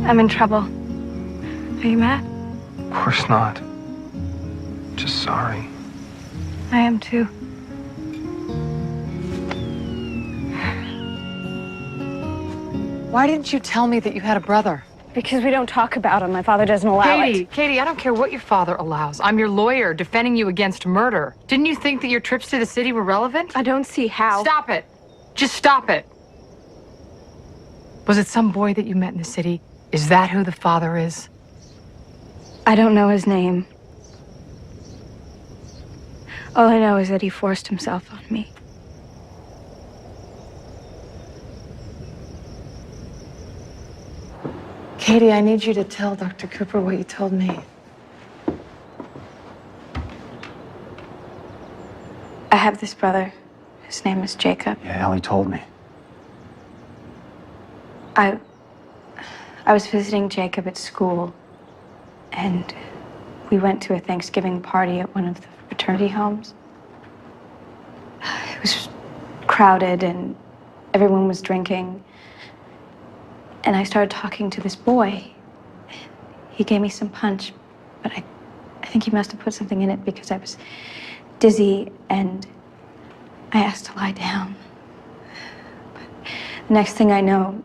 I'm in trouble. Are you mad? Of course not. Just sorry. I am too. Why didn't you tell me that you had a brother? Because we don't talk about him. My father doesn't allow it. Katie, I don't care what your father allows. I'm your lawyer defending you against murder. Didn't you think that your trips to the city were relevant? I don't see how. Stop it. Just stop it. Was it some boy that you met in the city? Is that who the father is? I don't know his name. All I know is that he forced himself on me. Katie, I need you to tell Dr. Cooper what you told me. I have this brother. His name is Jacob. Yeah, Ellie told me. I was visiting Jacob at school, and we went to a Thanksgiving party at one of the fraternity homes. It was crowded, and everyone was drinking. And I started talking to this boy. He gave me some punch, but I think he must have put something in it because I was dizzy, and I asked to lie down. But the next thing I know,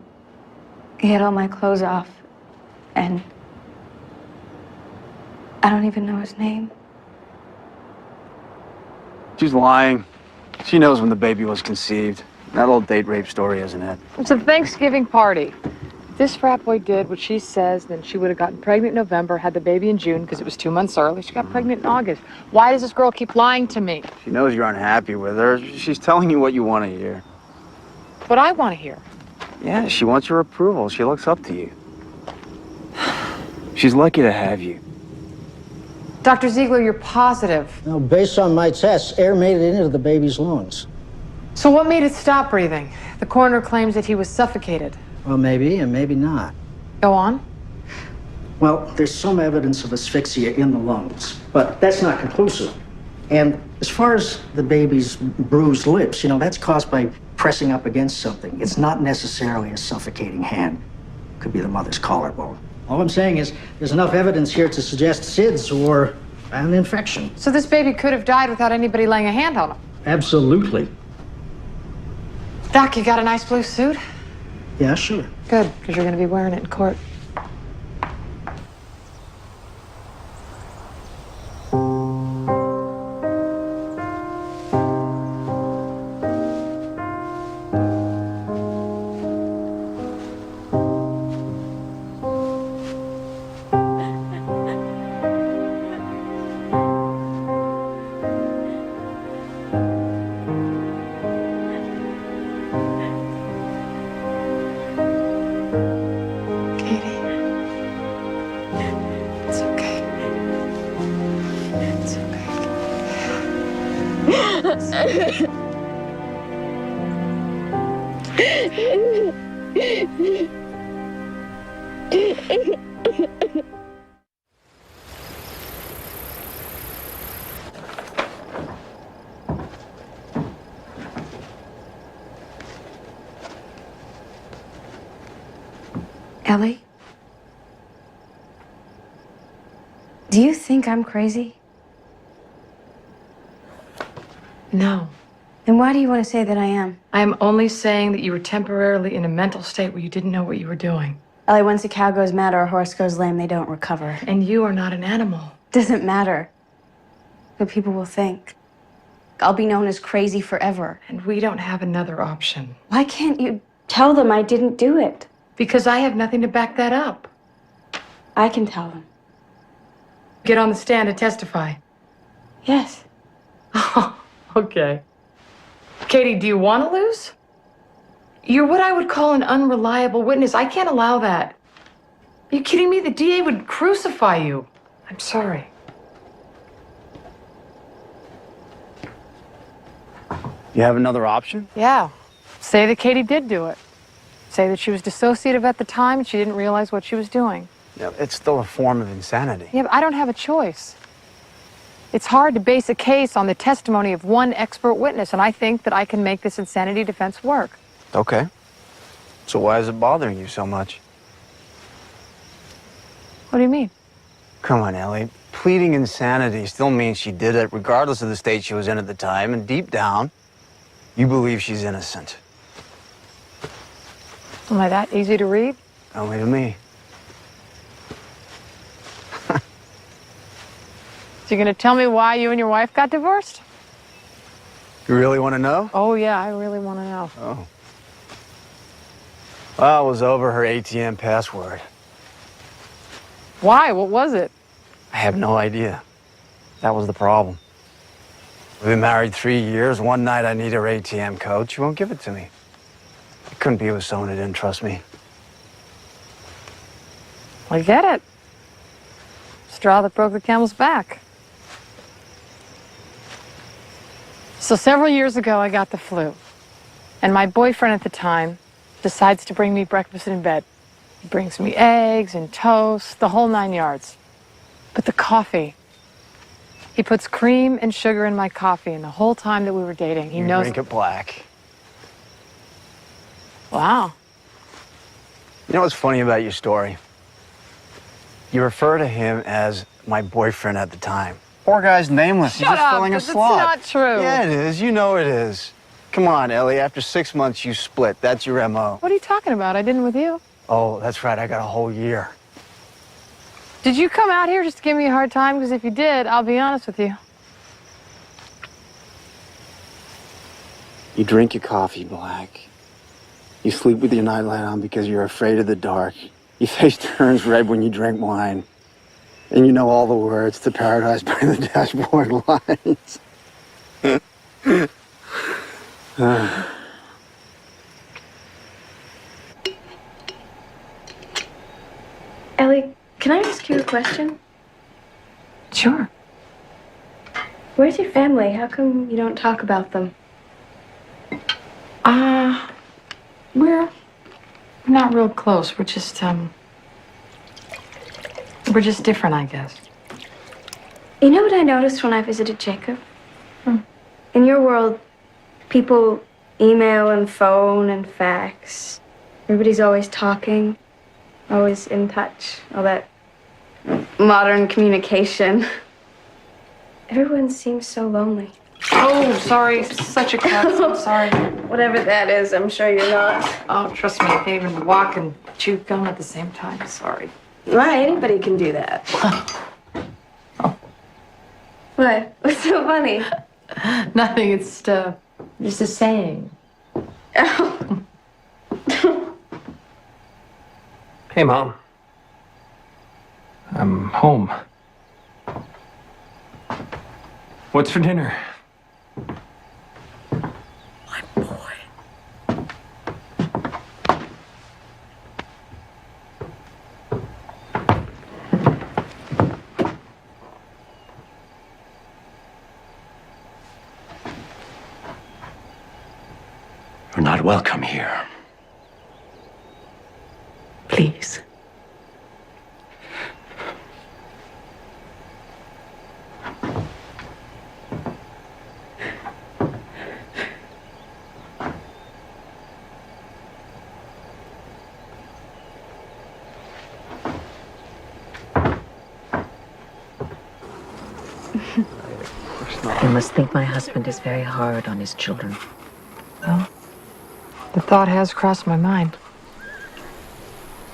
he had all my clothes off, and I don't even know his name. She's lying. She knows when the baby was conceived. That old date rape story, isn't it? It's a Thanksgiving party. If this frat boy did what she says, then she would have gotten pregnant in November, had the baby in June because it was 2 months early. She got pregnant in August. Why does this girl keep lying to me? She knows you're unhappy with her. She's telling you what you want to hear. What I want to hear. Yeah, she wants your approval. She looks up to you. She's lucky to have you. Dr. Ziegler, you're positive. Now, based on my tests, air made it into the baby's lungs. So what made it stop breathing? The coroner claims that he was suffocated. Well, maybe and maybe not. Go on. Well, there's some evidence of asphyxia in the lungs, but that's not conclusive. And as far as the baby's bruised lips, that's caused by pressing up against something. It's not necessarily a suffocating hand. Could be the mother's collarbone. All I'm saying is there's enough evidence here to suggest SIDS or an infection. So this baby could have died without anybody laying a hand on him. Absolutely. Doc, you got a nice blue suit? Yeah, sure. Good, because you're going to be wearing it in court. Ellie? Do you think I'm crazy? No. Then why do you want to say that I am? I am only saying that you were temporarily in a mental state where you didn't know what you were doing. Ellie, once a cow goes mad or a horse goes lame, they don't recover. And you are not an animal. Doesn't matter what people will think. I'll be known as crazy forever. And we don't have another option. Why can't you tell them I didn't do it? Because I have nothing to back that up. I can tell them. Get on the stand and testify. Yes. Okay. Katie, do you want to lose? You're what I would call an unreliable witness. I can't allow that. Are you kidding me? The DA would crucify you. I'm sorry. You have another option? Yeah. Say that Katie did do it. Say that she was dissociative at the time and she didn't realize what she was doing. Yeah, it's still a form of insanity. Yeah, but I don't have a choice. It's hard to base a case on the testimony of one expert witness, and I think that I can make this insanity defense work. Okay. So why is it bothering you so much? What do you mean? Come on, Ellie. Pleading insanity still means she did it regardless of the state she was in at the time, and deep down, you believe she's innocent. Am I that easy to read? Only to me. So you're going to tell me why you and your wife got divorced? You really want to know? Oh, yeah, I really want to know. Oh. Well, it was over her ATM password. Why? What was it? I have no idea. That was the problem. We've been married 3 years. One night I need her ATM code. She won't give it to me. I couldn't be with someone who didn't trust me. I get it. Straw that broke the camel's back. So several years ago, I got the flu. And my boyfriend at the time decides to bring me breakfast in bed. He brings me eggs and toast, the whole 9 yards. But the coffee, he puts cream and sugar in my coffee, and the whole time that we were dating, he knows. Drink it black. Wow. You know what's funny about your story? You refer to him as my boyfriend at the time. Poor guy's nameless. He's just filling a slot. That's not true. Yeah, it is. You know it is. Come on, Ellie. After 6 months, you split. That's your MO. What are you talking about? I didn't with you. Oh, that's right. I got a whole year. Did you come out here just to give me a hard time? Because if you did, I'll be honest with you. You drink your coffee black. You sleep with your nightlight on because you're afraid of the dark. Your face turns red when you drink wine. And you know all the words to Paradise by the Dashboard Lights. Ellie, can I ask you a question? Sure. Where's your family? How come you don't talk about them? We're not real close. We're just different, I guess. You know what I noticed when I visited Jacob? In your world, people email and phone and fax. Everybody's always talking. Always in touch. All that modern communication. Everyone seems so lonely. Oh, sorry. Such a klutz. I'm sorry. Whatever that is, I'm sure you're not. Oh, trust me, I can't even walk and chew gum at the same time. Sorry. Why? Anybody can do that. What? What's so funny? Nothing. It's just a saying. Oh. Hey, Mom. I'm home. What's for dinner? You're not welcome here. Please. You must think my husband is very hard on his children. Well, the thought has crossed my mind.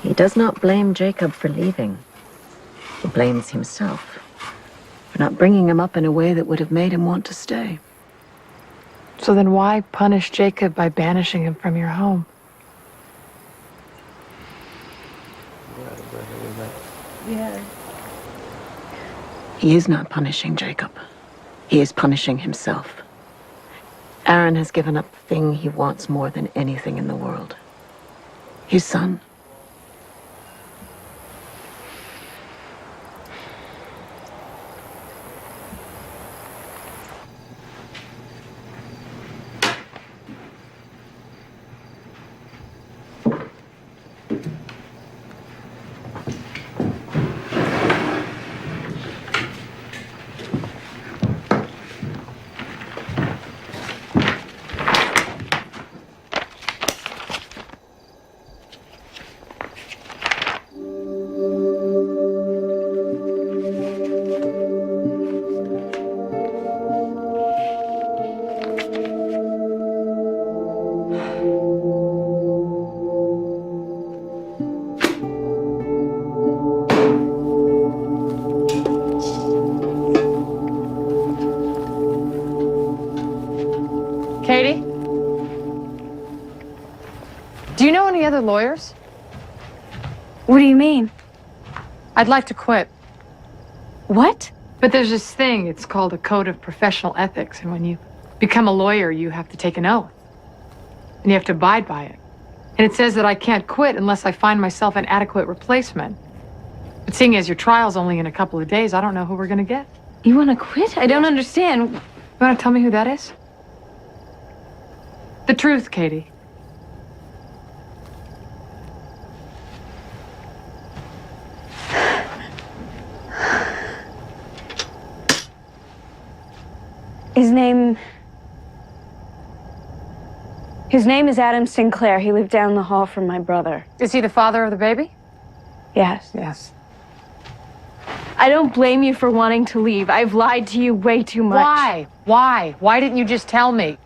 He does not blame Jacob for leaving. He blames himself for not bringing him up in a way that would have made him want to stay. So then why punish Jacob by banishing him from your home? Yeah. He is not punishing Jacob. He is punishing himself. Aaron has given up the thing he wants more than anything in the world. His son. Katie? Do you know any other lawyers? What do you mean? I'd like to quit. What? But there's this thing, it's called a code of professional ethics, and when you become a lawyer, you have to take an oath. And you have to abide by it. And it says that I can't quit unless I find myself an adequate replacement. But seeing as your trial's only in a couple of days, I don't know who we're gonna get. You want to quit? I don't understand. You wanna tell me who that is? The truth, Katie. His name is Adam Sinclair. He lived down the hall from my brother. Is he the father of the baby? Yes. Yes. I don't blame you for wanting to leave. I've lied to you way too much. Why? Why? Why didn't you just tell me?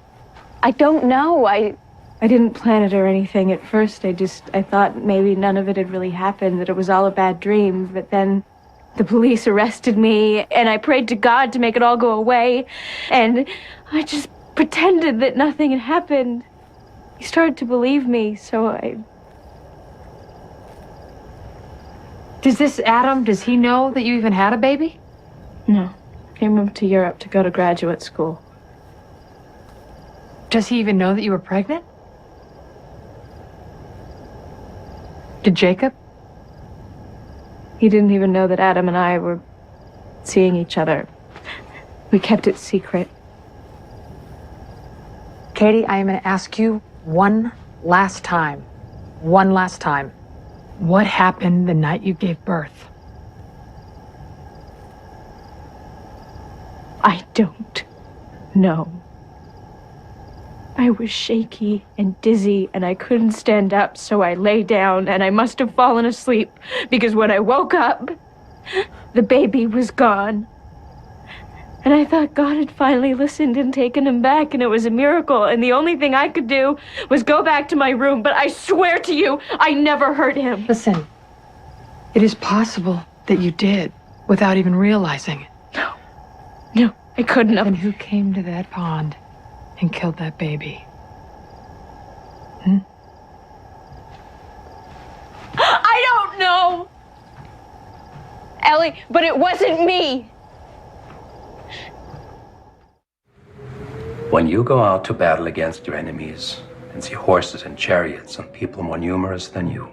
I don't know. I didn't plan it or anything at first. I thought maybe none of it had really happened, that it was all a bad dream. But then the police arrested me, and I prayed to God to make it all go away. And I just pretended that nothing had happened. He started to believe me, so Does this Adam, does he know that you even had a baby? No. He moved to Europe to go to graduate school. Does he even know that you were pregnant? Did Jacob? He didn't even know that Adam and I were seeing each other. We kept it secret. Katie, I am going to ask you one last time. One last time. What happened the night you gave birth? I don't know. I was shaky and dizzy and I couldn't stand up, so I lay down and I must have fallen asleep because when I woke up, the baby was gone. And I thought God had finally listened and taken him back, and it was a miracle. And the only thing I could do was go back to my room, but I swear to you, I never hurt him. Listen, it is possible that you did without even realizing it. No, I couldn't have. And who came to that pond and killed that baby? I don't know! Ellie, but it wasn't me! When you go out to battle against your enemies and see horses and chariots and people more numerous than you,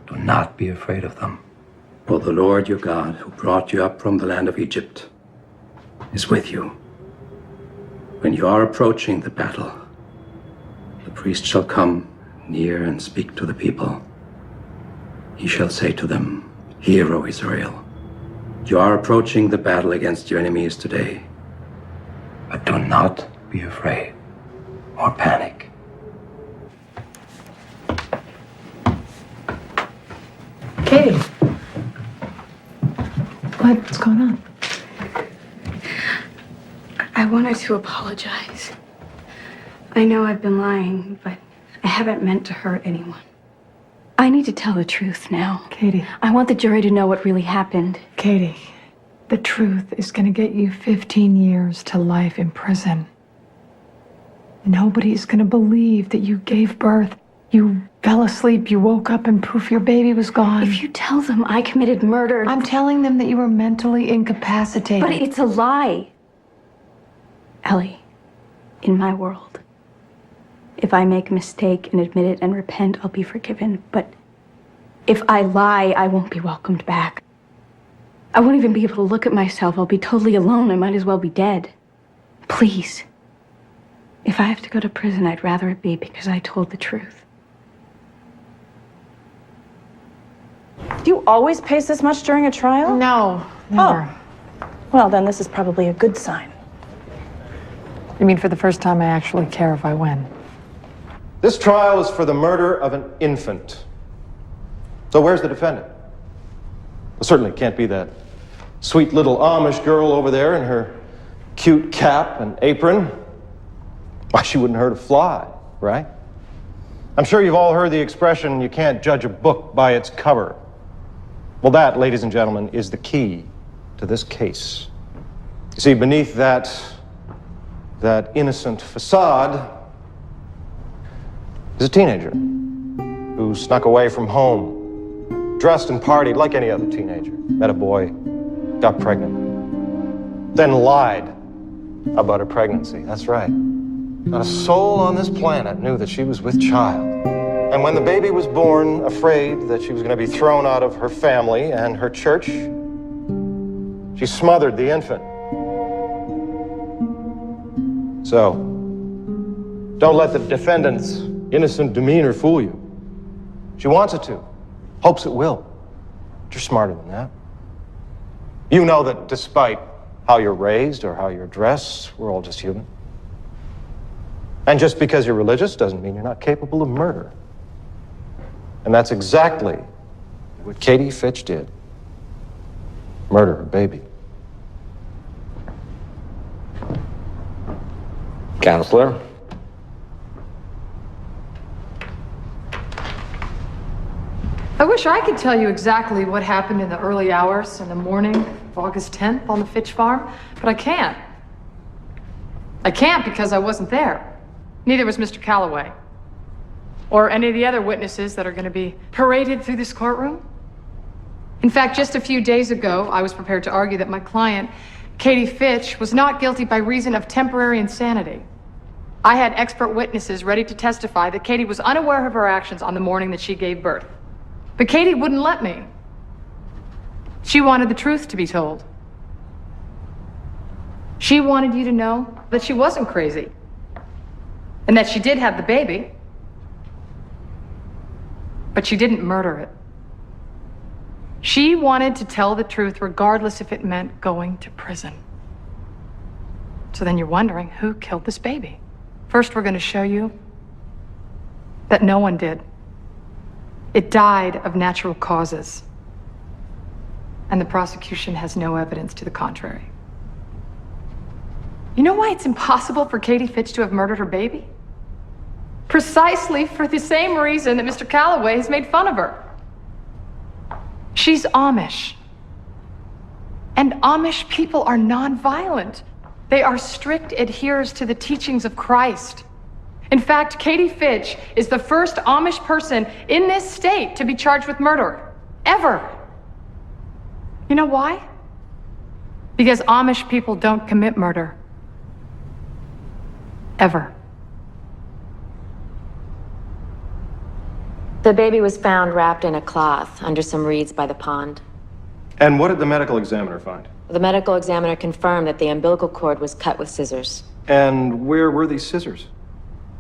do not be afraid of them. For the Lord your God, who brought you up from the land of Egypt, is with you. When you are approaching the battle, the priest shall come near and speak to the people. He shall say to them, "Hear, O Israel, you are approaching the battle against your enemies today, but do not be afraid or panic." Katie. What's going on? I wanted to apologize. I know I've been lying, but I haven't meant to hurt anyone. I need to tell the truth now. Katie. I want the jury to know what really happened. Katie, the truth is going to get you 15 years to life in prison. Nobody's going to believe that you gave birth. You fell asleep, you woke up, and poof, your baby was gone. If you tell them I committed murder... I'm telling them that you were mentally incapacitated. But it's a lie. Ellie, in my world, if I make a mistake and admit it and repent, I'll be forgiven. But if I lie, I won't be welcomed back. I won't even be able to look at myself. I'll be totally alone. I might as well be dead. Please. If I have to go to prison, I'd rather it be because I told the truth. Do you always pace this much during a trial? No, never. Oh. Well, then this is probably a good sign. You mean for the first time I actually care if I win? This trial is for the murder of an infant. So where's the defendant? Well, certainly it can't be that sweet little Amish girl over there in her cute cap and apron. Why, she wouldn't hurt a fly, right? I'm sure you've all heard the expression, you can't judge a book by its cover. Well, that, ladies and gentlemen, is the key to this case. You see, beneath that innocent facade is a teenager who snuck away from home, dressed and partied like any other teenager, met a boy, got pregnant, then lied about her pregnancy. That's right. Not a soul on this planet knew that she was with child. And when the baby was born, afraid that she was going to be thrown out of her family and her church, she smothered the infant. So, don't let the defendant's innocent demeanor fool you. She wants it to, hopes it will. But you're smarter than that. You know that despite how you're raised or how you're dressed, we're all just human. And just because you're religious doesn't mean you're not capable of murder. And that's exactly what Katie Fitch did. Murder her baby. Counselor? I wish I could tell you exactly what happened in the early hours in the morning of August 10th on the Fitch farm, but I can't. I can't because I wasn't there. Neither was Mr. Calloway. Or any of the other witnesses that are going to be paraded through this courtroom. In fact, just a few days ago, I was prepared to argue that my client, Katie Fitch, was not guilty by reason of temporary insanity. I had expert witnesses ready to testify that Katie was unaware of her actions on the morning that she gave birth. But Katie wouldn't let me. She wanted the truth to be told. She wanted you to know that she wasn't crazy. And that she did have the baby. But she didn't murder it. She wanted to tell the truth regardless if it meant going to prison. So then you're wondering who killed this baby. First, we're going to show you that no one did. It died of natural causes. And the prosecution has no evidence to the contrary. You know why it's impossible for Katie Fitch to have murdered her baby? Precisely for the same reason that Mr. Calloway has made fun of her. She's Amish. And Amish people are nonviolent. They are strict adherers to the teachings of Christ. In fact, Katie Fitch is the first Amish person in this state to be charged with murder. Ever. You know why? Because Amish people don't commit murder. Ever. The baby was found wrapped in a cloth under some reeds by the pond. And what did the medical examiner find? The medical examiner confirmed that the umbilical cord was cut with scissors. And where were these scissors?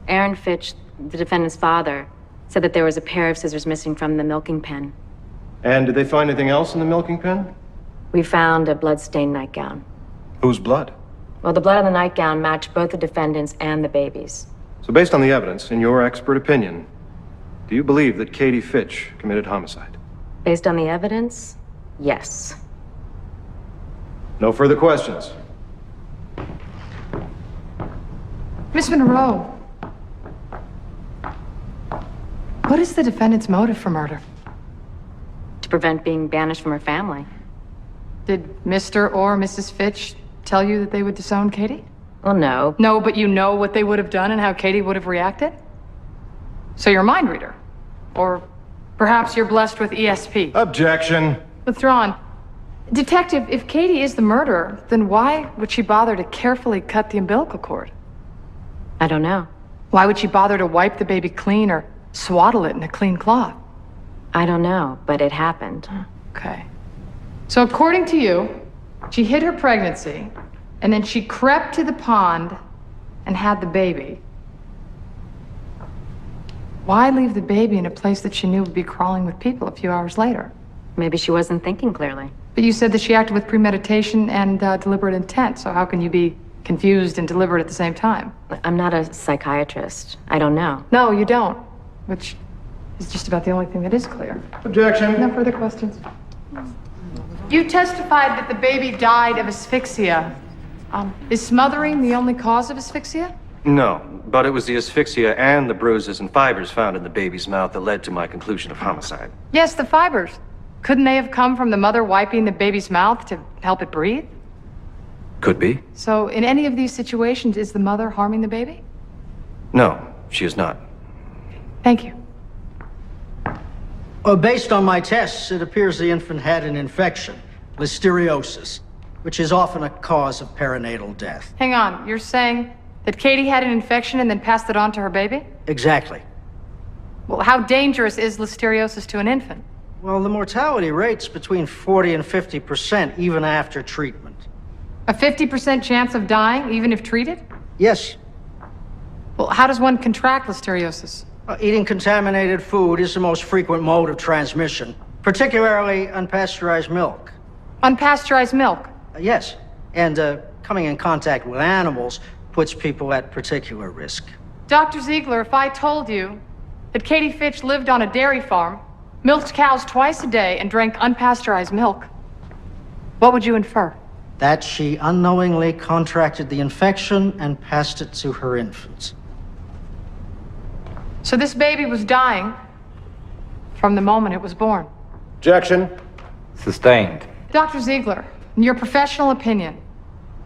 Aaron Fitch, the defendant's father, said that there was a pair of scissors missing from the milking pen. And did they find anything else in the milking pen? We found a blood-stained nightgown. Whose blood? Well, the blood on the nightgown matched both the defendant's and the baby's. So based on the evidence, in your expert opinion, do you believe that Katie Fitch committed homicide? Based on the evidence, yes. No further questions. Miss Monroe, what is the defendant's motive for murder? To prevent being banished from her family. Did Mr. or Mrs. Fitch tell you that they would disown Katie? Well, no. No, but you know what they would have done and how Katie would have reacted? So you're a mind reader. Or perhaps you're blessed with ESP. Objection. Withdrawn. Detective, if Katie is the murderer, then why would she bother to carefully cut the umbilical cord? I don't know. Why would she bother to wipe the baby clean or swaddle it in a clean cloth? I don't know, but it happened. Okay. So according to you, she hid her pregnancy, and then she crept to the pond and had the baby. Why leave the baby in a place that she knew would be crawling with people a few hours later? Maybe she wasn't thinking clearly. But you said that she acted with premeditation and deliberate intent, so how can you be confused and deliberate at the same time? I'm not a psychiatrist. I don't know. No, you don't. Which is just about the only thing that is clear. Objection. No further questions. You testified that the baby died of asphyxia. Is smothering the only cause of asphyxia? No, but it was the asphyxia and the bruises and fibers found in the baby's mouth that led to my conclusion of homicide. Yes, the fibers. Couldn't they have come from the mother wiping the baby's mouth to help it breathe? Could be. So in any of these situations, is the mother harming the baby? No, she is not. Thank you. Based on my tests, it appears the infant had an infection, listeriosis, which is often a cause of perinatal death. Hang on, you're saying that Katie had an infection and then passed it on to her baby? Exactly. Well, how dangerous is listeriosis to an infant? Well, the mortality rate's between 40 and 50% even after treatment. A 50% chance of dying even if treated? Yes. Well, how does one contract listeriosis? Eating contaminated food is the most frequent mode of transmission, particularly unpasteurized milk. Unpasteurized milk? Yes. And coming in contact with animals puts people at particular risk. Dr. Ziegler, if I told you that Katie Fitch lived on a dairy farm, milked cows twice a day, and drank unpasteurized milk, what would you infer? That she unknowingly contracted the infection and passed it to her infants. So this baby was dying from the moment it was born. Objection. Sustained. Dr. Ziegler, in your professional opinion,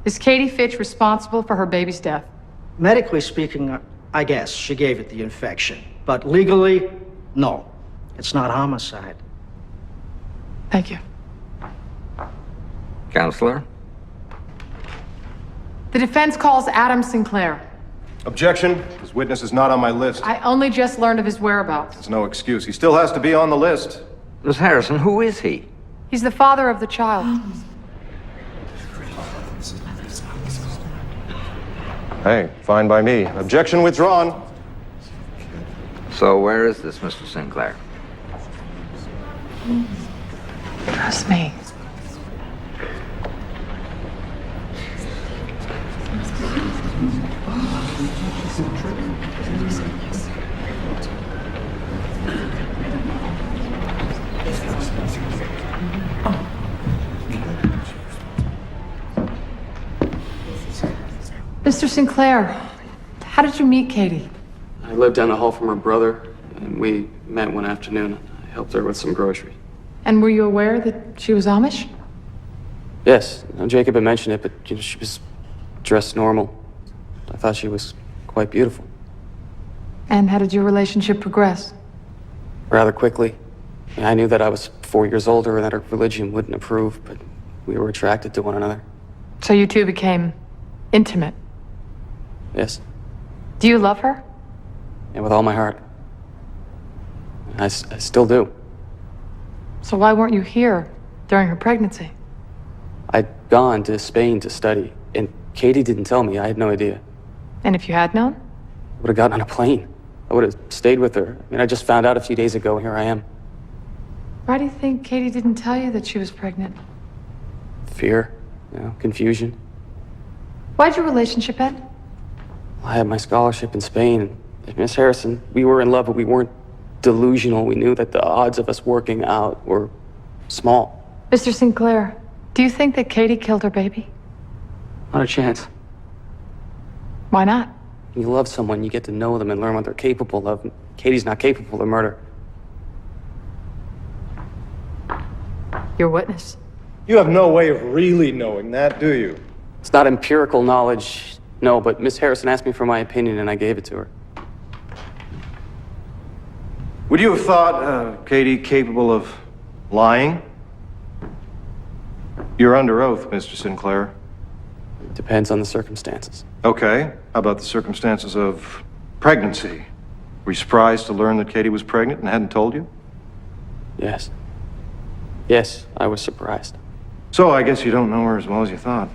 is Katie Fitch responsible for her baby's death? Medically speaking, I guess she gave it the infection. But legally, no. It's not homicide. Thank you. Counselor? The defense calls Adam Sinclair. Objection. His witness is not on my list. I only just learned of his whereabouts. It's no excuse. He still has to be on the list. Miss Harrison, who is he? He's the father of the child. Hey, fine by me. Objection withdrawn. So where is this Mr. Sinclair? Trust me. Mr. Sinclair, how did you meet Katie? I lived down the hall from her brother, and we met one afternoon. I helped her with some groceries. And were you aware that she was Amish? Yes, Jacob had mentioned it, but she was dressed normal. I thought she was quite beautiful. And how did your relationship progress? Rather quickly. I knew that I was 4 years older and that her religion wouldn't approve, but we were attracted to one another. So you two became intimate. Yes, Do you love her? and with all my heart. I still do. So why weren't you here during her pregnancy? I'd gone to Spain to study, and Katie didn't tell me. I had no idea. And if you had known? I would have gotten on a plane. I would have stayed with her. I mean, I just found out a few days ago, and here I am. Why do you think Katie didn't tell you that she was pregnant? Fear, confusion. Why'd your relationship end? I had my scholarship in Spain. And Miss Harrison, we were in love, but we weren't delusional. We knew that the odds of us working out were small. Mr. Sinclair, do you think that Katie killed her baby? Not a chance. Why not? When you love someone, you get to know them and learn what they're capable of. Katie's not capable of murder. Your witness. You have no way of really knowing that, do you? It's not empirical knowledge, no, but Miss Harrison asked me for my opinion and I gave it to her. Would you have thought Katie capable of lying? You're under oath, Mr. Sinclair. Depends on the circumstances. Okay. How about the circumstances of pregnancy? Were you surprised to learn that Katie was pregnant and hadn't told you? Yes. Yes, I was surprised. So I guess you don't know her as well as you thought.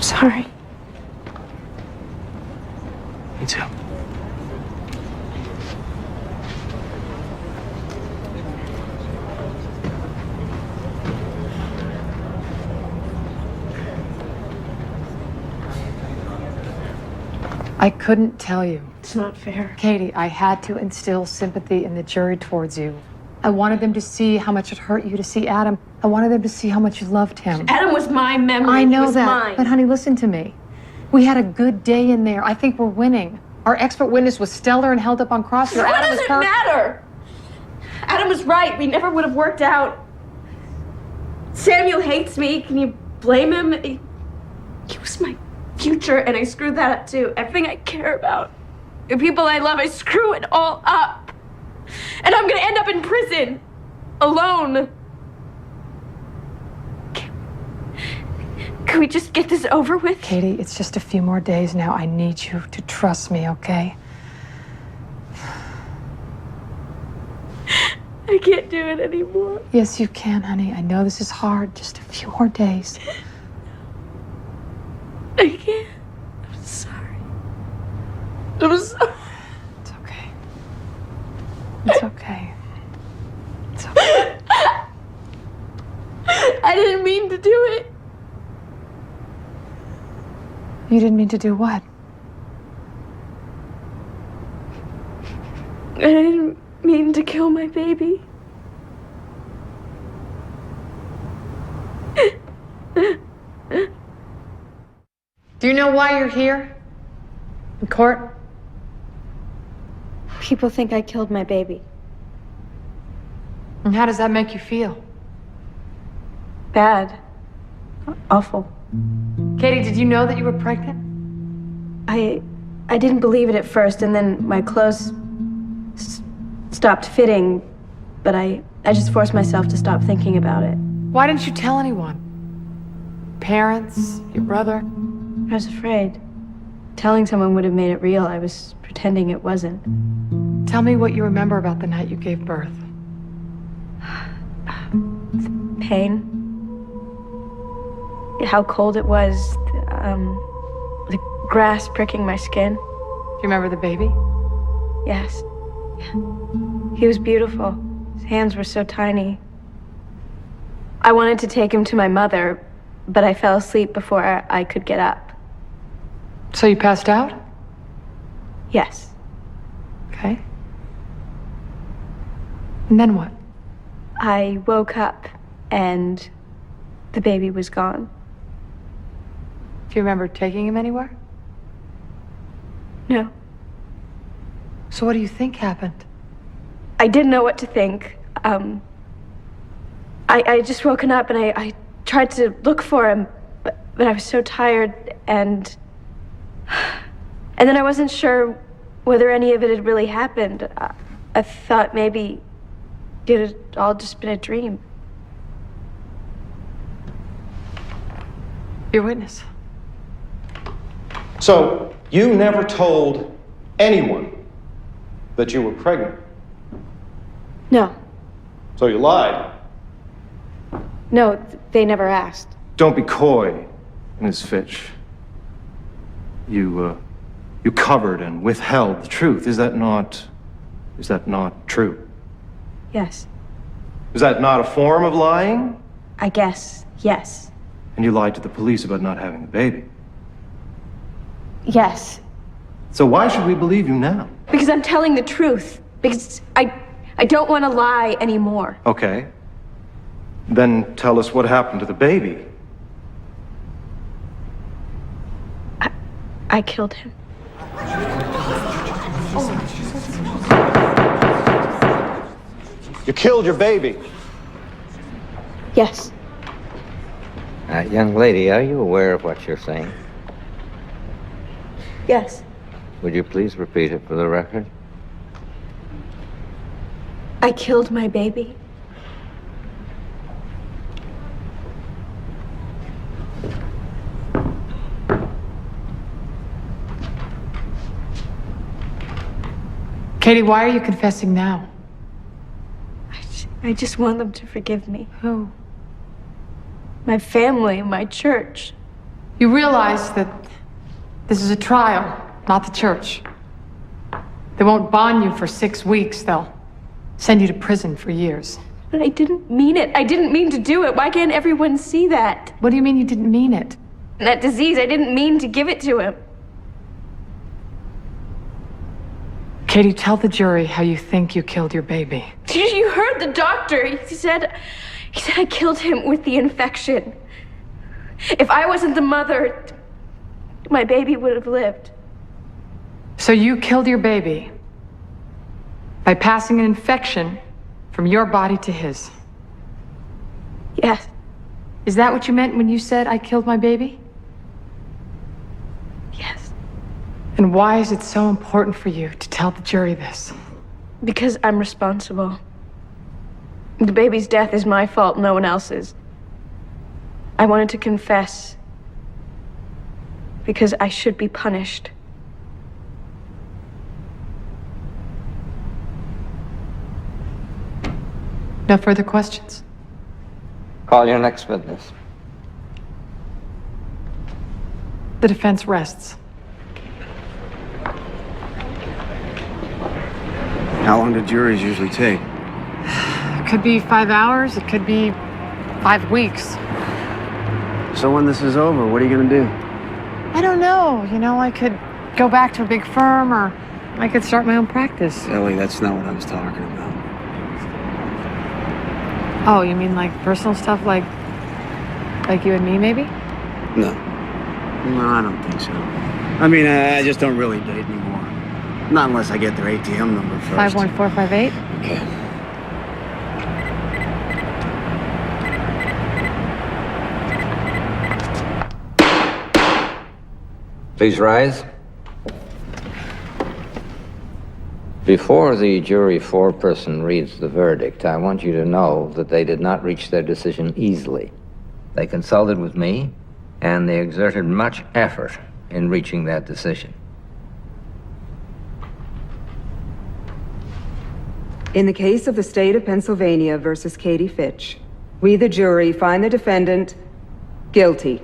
Sorry. Me too. I couldn't tell you. It's not fair. Katie, I had to instill sympathy in the jury towards you. I wanted them to see how much it hurt you to see Adam. I wanted them to see how much you loved him. Adam was my memory. I know He was that. mine. But honey, listen to me. We had a good day in there. I think we're winning. Our expert witness was stellar and held up on cross. What does it matter? Adam was right. We never would have worked out. Samuel hates me. Can you blame him? He was my future, and I screwed that up too. Everything I care about, the people I love, I screw it all up. And I'm gonna end up in prison, alone. Can we just get this over with? Katie, it's just a few more days now. I need you to trust me, okay? I can't do it anymore. Yes, you can, honey. I know this is hard. Just a few more days. I can't. I'm sorry. I'm sorry. It's okay. It's okay. It's okay. I didn't mean to do it. You didn't mean to do what? I didn't mean to kill my baby. Do you know why you're here? In court? People think I killed my baby. And how does that make you feel? Bad. Awful. Katie, did you know that you were pregnant? I didn't believe it at first, and then my clothes stopped fitting, but I just forced myself to stop thinking about it. Why didn't you tell anyone? Parents? Your brother? I was afraid. telling someone would have made it real. I was pretending it wasn't. Tell me what you remember about the night you gave birth. Pain. How cold it was. The grass pricking my skin. Do you remember the baby? Yes. He was beautiful. His hands were so tiny. I wanted to take him to my mother, but I fell asleep before I could get up. So you passed out? Yes. Okay. And then what? I woke up and the baby was gone. Do you remember taking him anywhere? No. So what do you think happened? I didn't know what to think. I just woken up and I tried to look for him, but I was so tired and then I wasn't sure whether any of it had really happened. I thought maybe it had all just been a dream. Your witness. So, you never told anyone that you were pregnant. No. So you lied. No, they never asked. Don't be coy, Ms. Fitch. You covered and withheld the truth. Is that not true? Yes. Is that not a form of lying? I guess, yes. And you lied to the police about not having the baby. Yes. So why should we believe you now? Because I'm telling the truth. Because I don't want to lie anymore. Okay. Then tell us what happened to the baby. I killed him. You killed your baby. Yes. Young lady, are you aware of what you're saying? Yes. Would you please repeat it for the record? I killed my baby. Katie, why are you confessing now? I just want them to forgive me. Who? My family, my church. You realize that this is a trial, not the church. They won't bond you for 6 weeks. They'll send you to prison for years. But I didn't mean it. I didn't mean to do it. Why can't everyone see that? What do you mean you didn't mean it? That disease, I didn't mean to give it to him. Katie, tell the jury how you think you killed your baby. You heard the doctor. He said I killed him with the infection. If I wasn't the mother, my baby would have lived. So you killed your baby by passing an infection from your body to his? Yes. Is that what you meant when you said I killed my baby? Yes. And why is it so important for you to tell the jury this? Because I'm responsible. The baby's death is my fault, no one else's. I wanted to confess because I should be punished. No further questions? Call your next witness. The defense rests. How long do juries usually take? It could be 5 hours, it could be 5 weeks. So when this is over, what are you gonna do? I don't know. You know, I could go back to a big firm or I could start my own practice. Ellie, that's not what I was talking about. Oh, you mean like personal stuff like you and me, maybe? No. No, I don't think so. I mean, I just don't really date anymore. Not unless I get their ATM number first. 51458? Okay. Please rise. Before the jury foreperson reads the verdict, I want you to know that they did not reach their decision easily. They consulted with me, and they exerted much effort in reaching that decision. In the case of the state of Pennsylvania versus Katie Fitch, we, the jury, find the defendant guilty.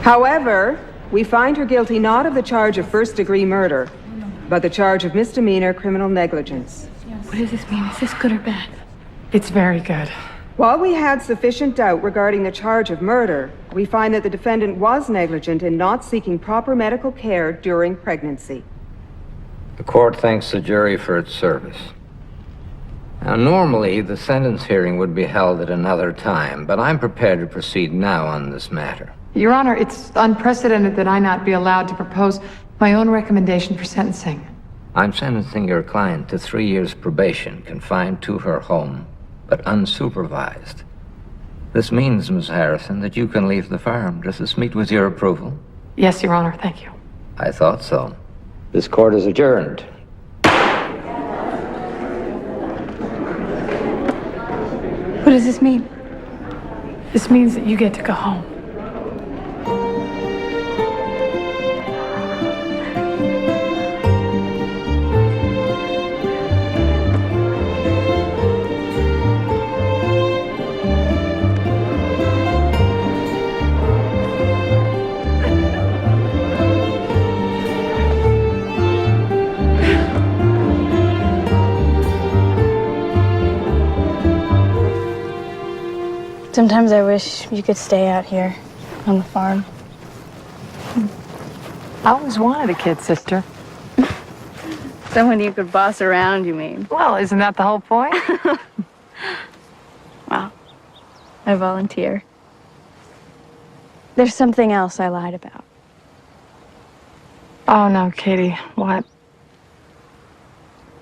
However, we find her guilty not of the charge of first-degree murder, but the charge of misdemeanor criminal negligence. What does this mean? Is this good or bad? It's very good. While we had sufficient doubt regarding the charge of murder, we find that the defendant was negligent in not seeking proper medical care during pregnancy. The court thanks the jury for its service. Now, normally, the sentence hearing would be held at another time, but I'm prepared to proceed now on this matter. Your Honor, it's unprecedented that I not be allowed to propose my own recommendation for sentencing. I'm sentencing your client to 3 years probation, confined to her home, but unsupervised. This means, Miss Harrison, that you can leave the farm. Does this meet with your approval? Yes, Your Honor, thank you. I thought so. This court is adjourned. What does this mean? This means that you get to go home. Sometimes I wish you could stay out here on the farm. I always wanted a kid, sister. Someone you could boss around, you mean? Well, isn't that the whole point? Wow. I volunteer. There's something else I lied about. Oh, no, Katie. What?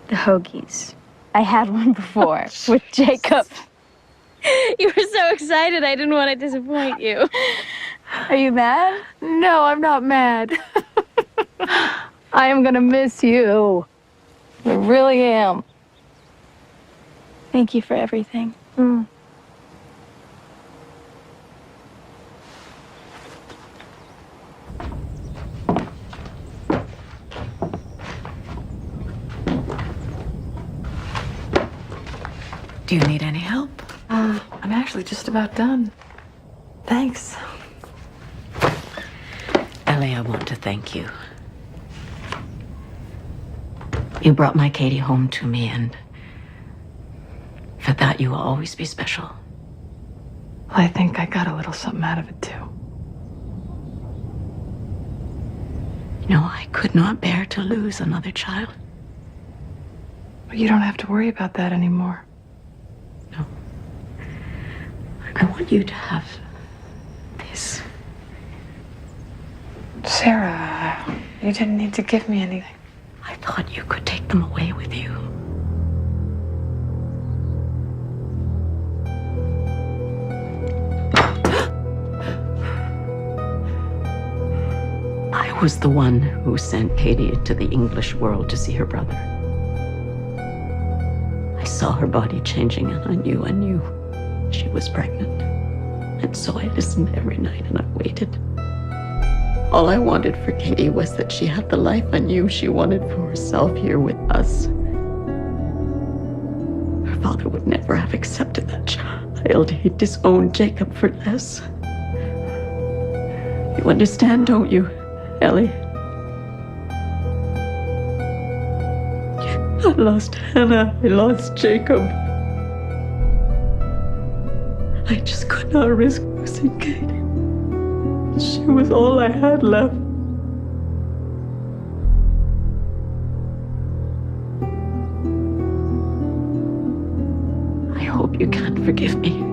The hoagies. I had one before with Jacob. You were so excited, I didn't want to disappoint you. Are you mad? No, I'm not mad. I am gonna miss you. I really am. Thank you for everything. Do you need any help? I'm actually just about done. Thanks. Ellie, I want to thank you. You brought my Katie home to me, and for that you will always be special. Well, I think I got a little something out of it, too. You know, I could not bear to lose another child. But you don't have to worry about that anymore. I want you to have this. Sarah, you didn't need to give me anything. I thought you could take them away with you. I was the one who sent Katie into the English world to see her brother. I saw her body changing, and I knew she was pregnant. And so I listened every night and I waited. All I wanted for Katie was that she had the life I knew she wanted for herself here with us. Her father would never have accepted that child. He disowned Jacob for less. You understand, don't you, Ellie? I lost Hannah. I lost Jacob. I just could not risk losing Katie. She was all I had left. I hope you can forgive me.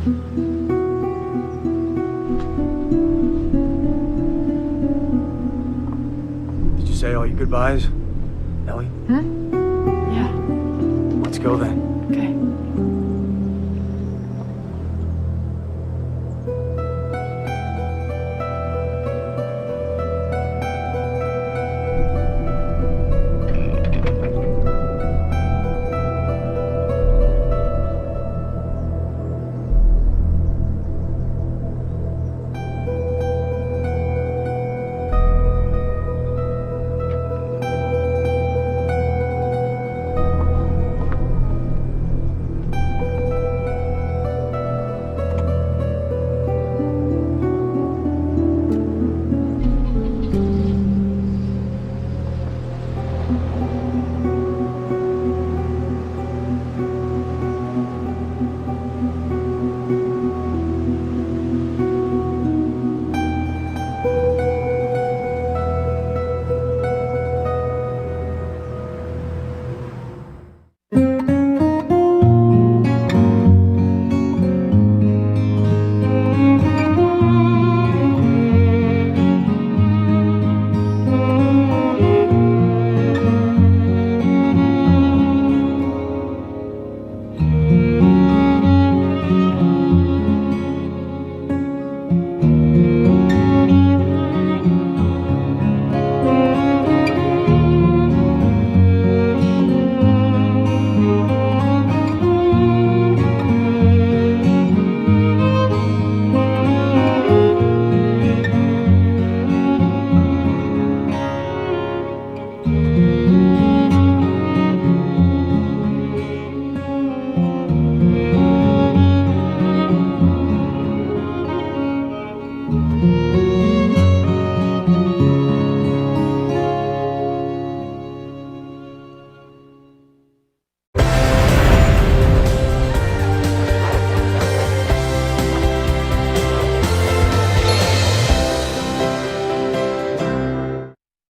Did you say all your goodbyes, Ellie? Yeah. Let's go then.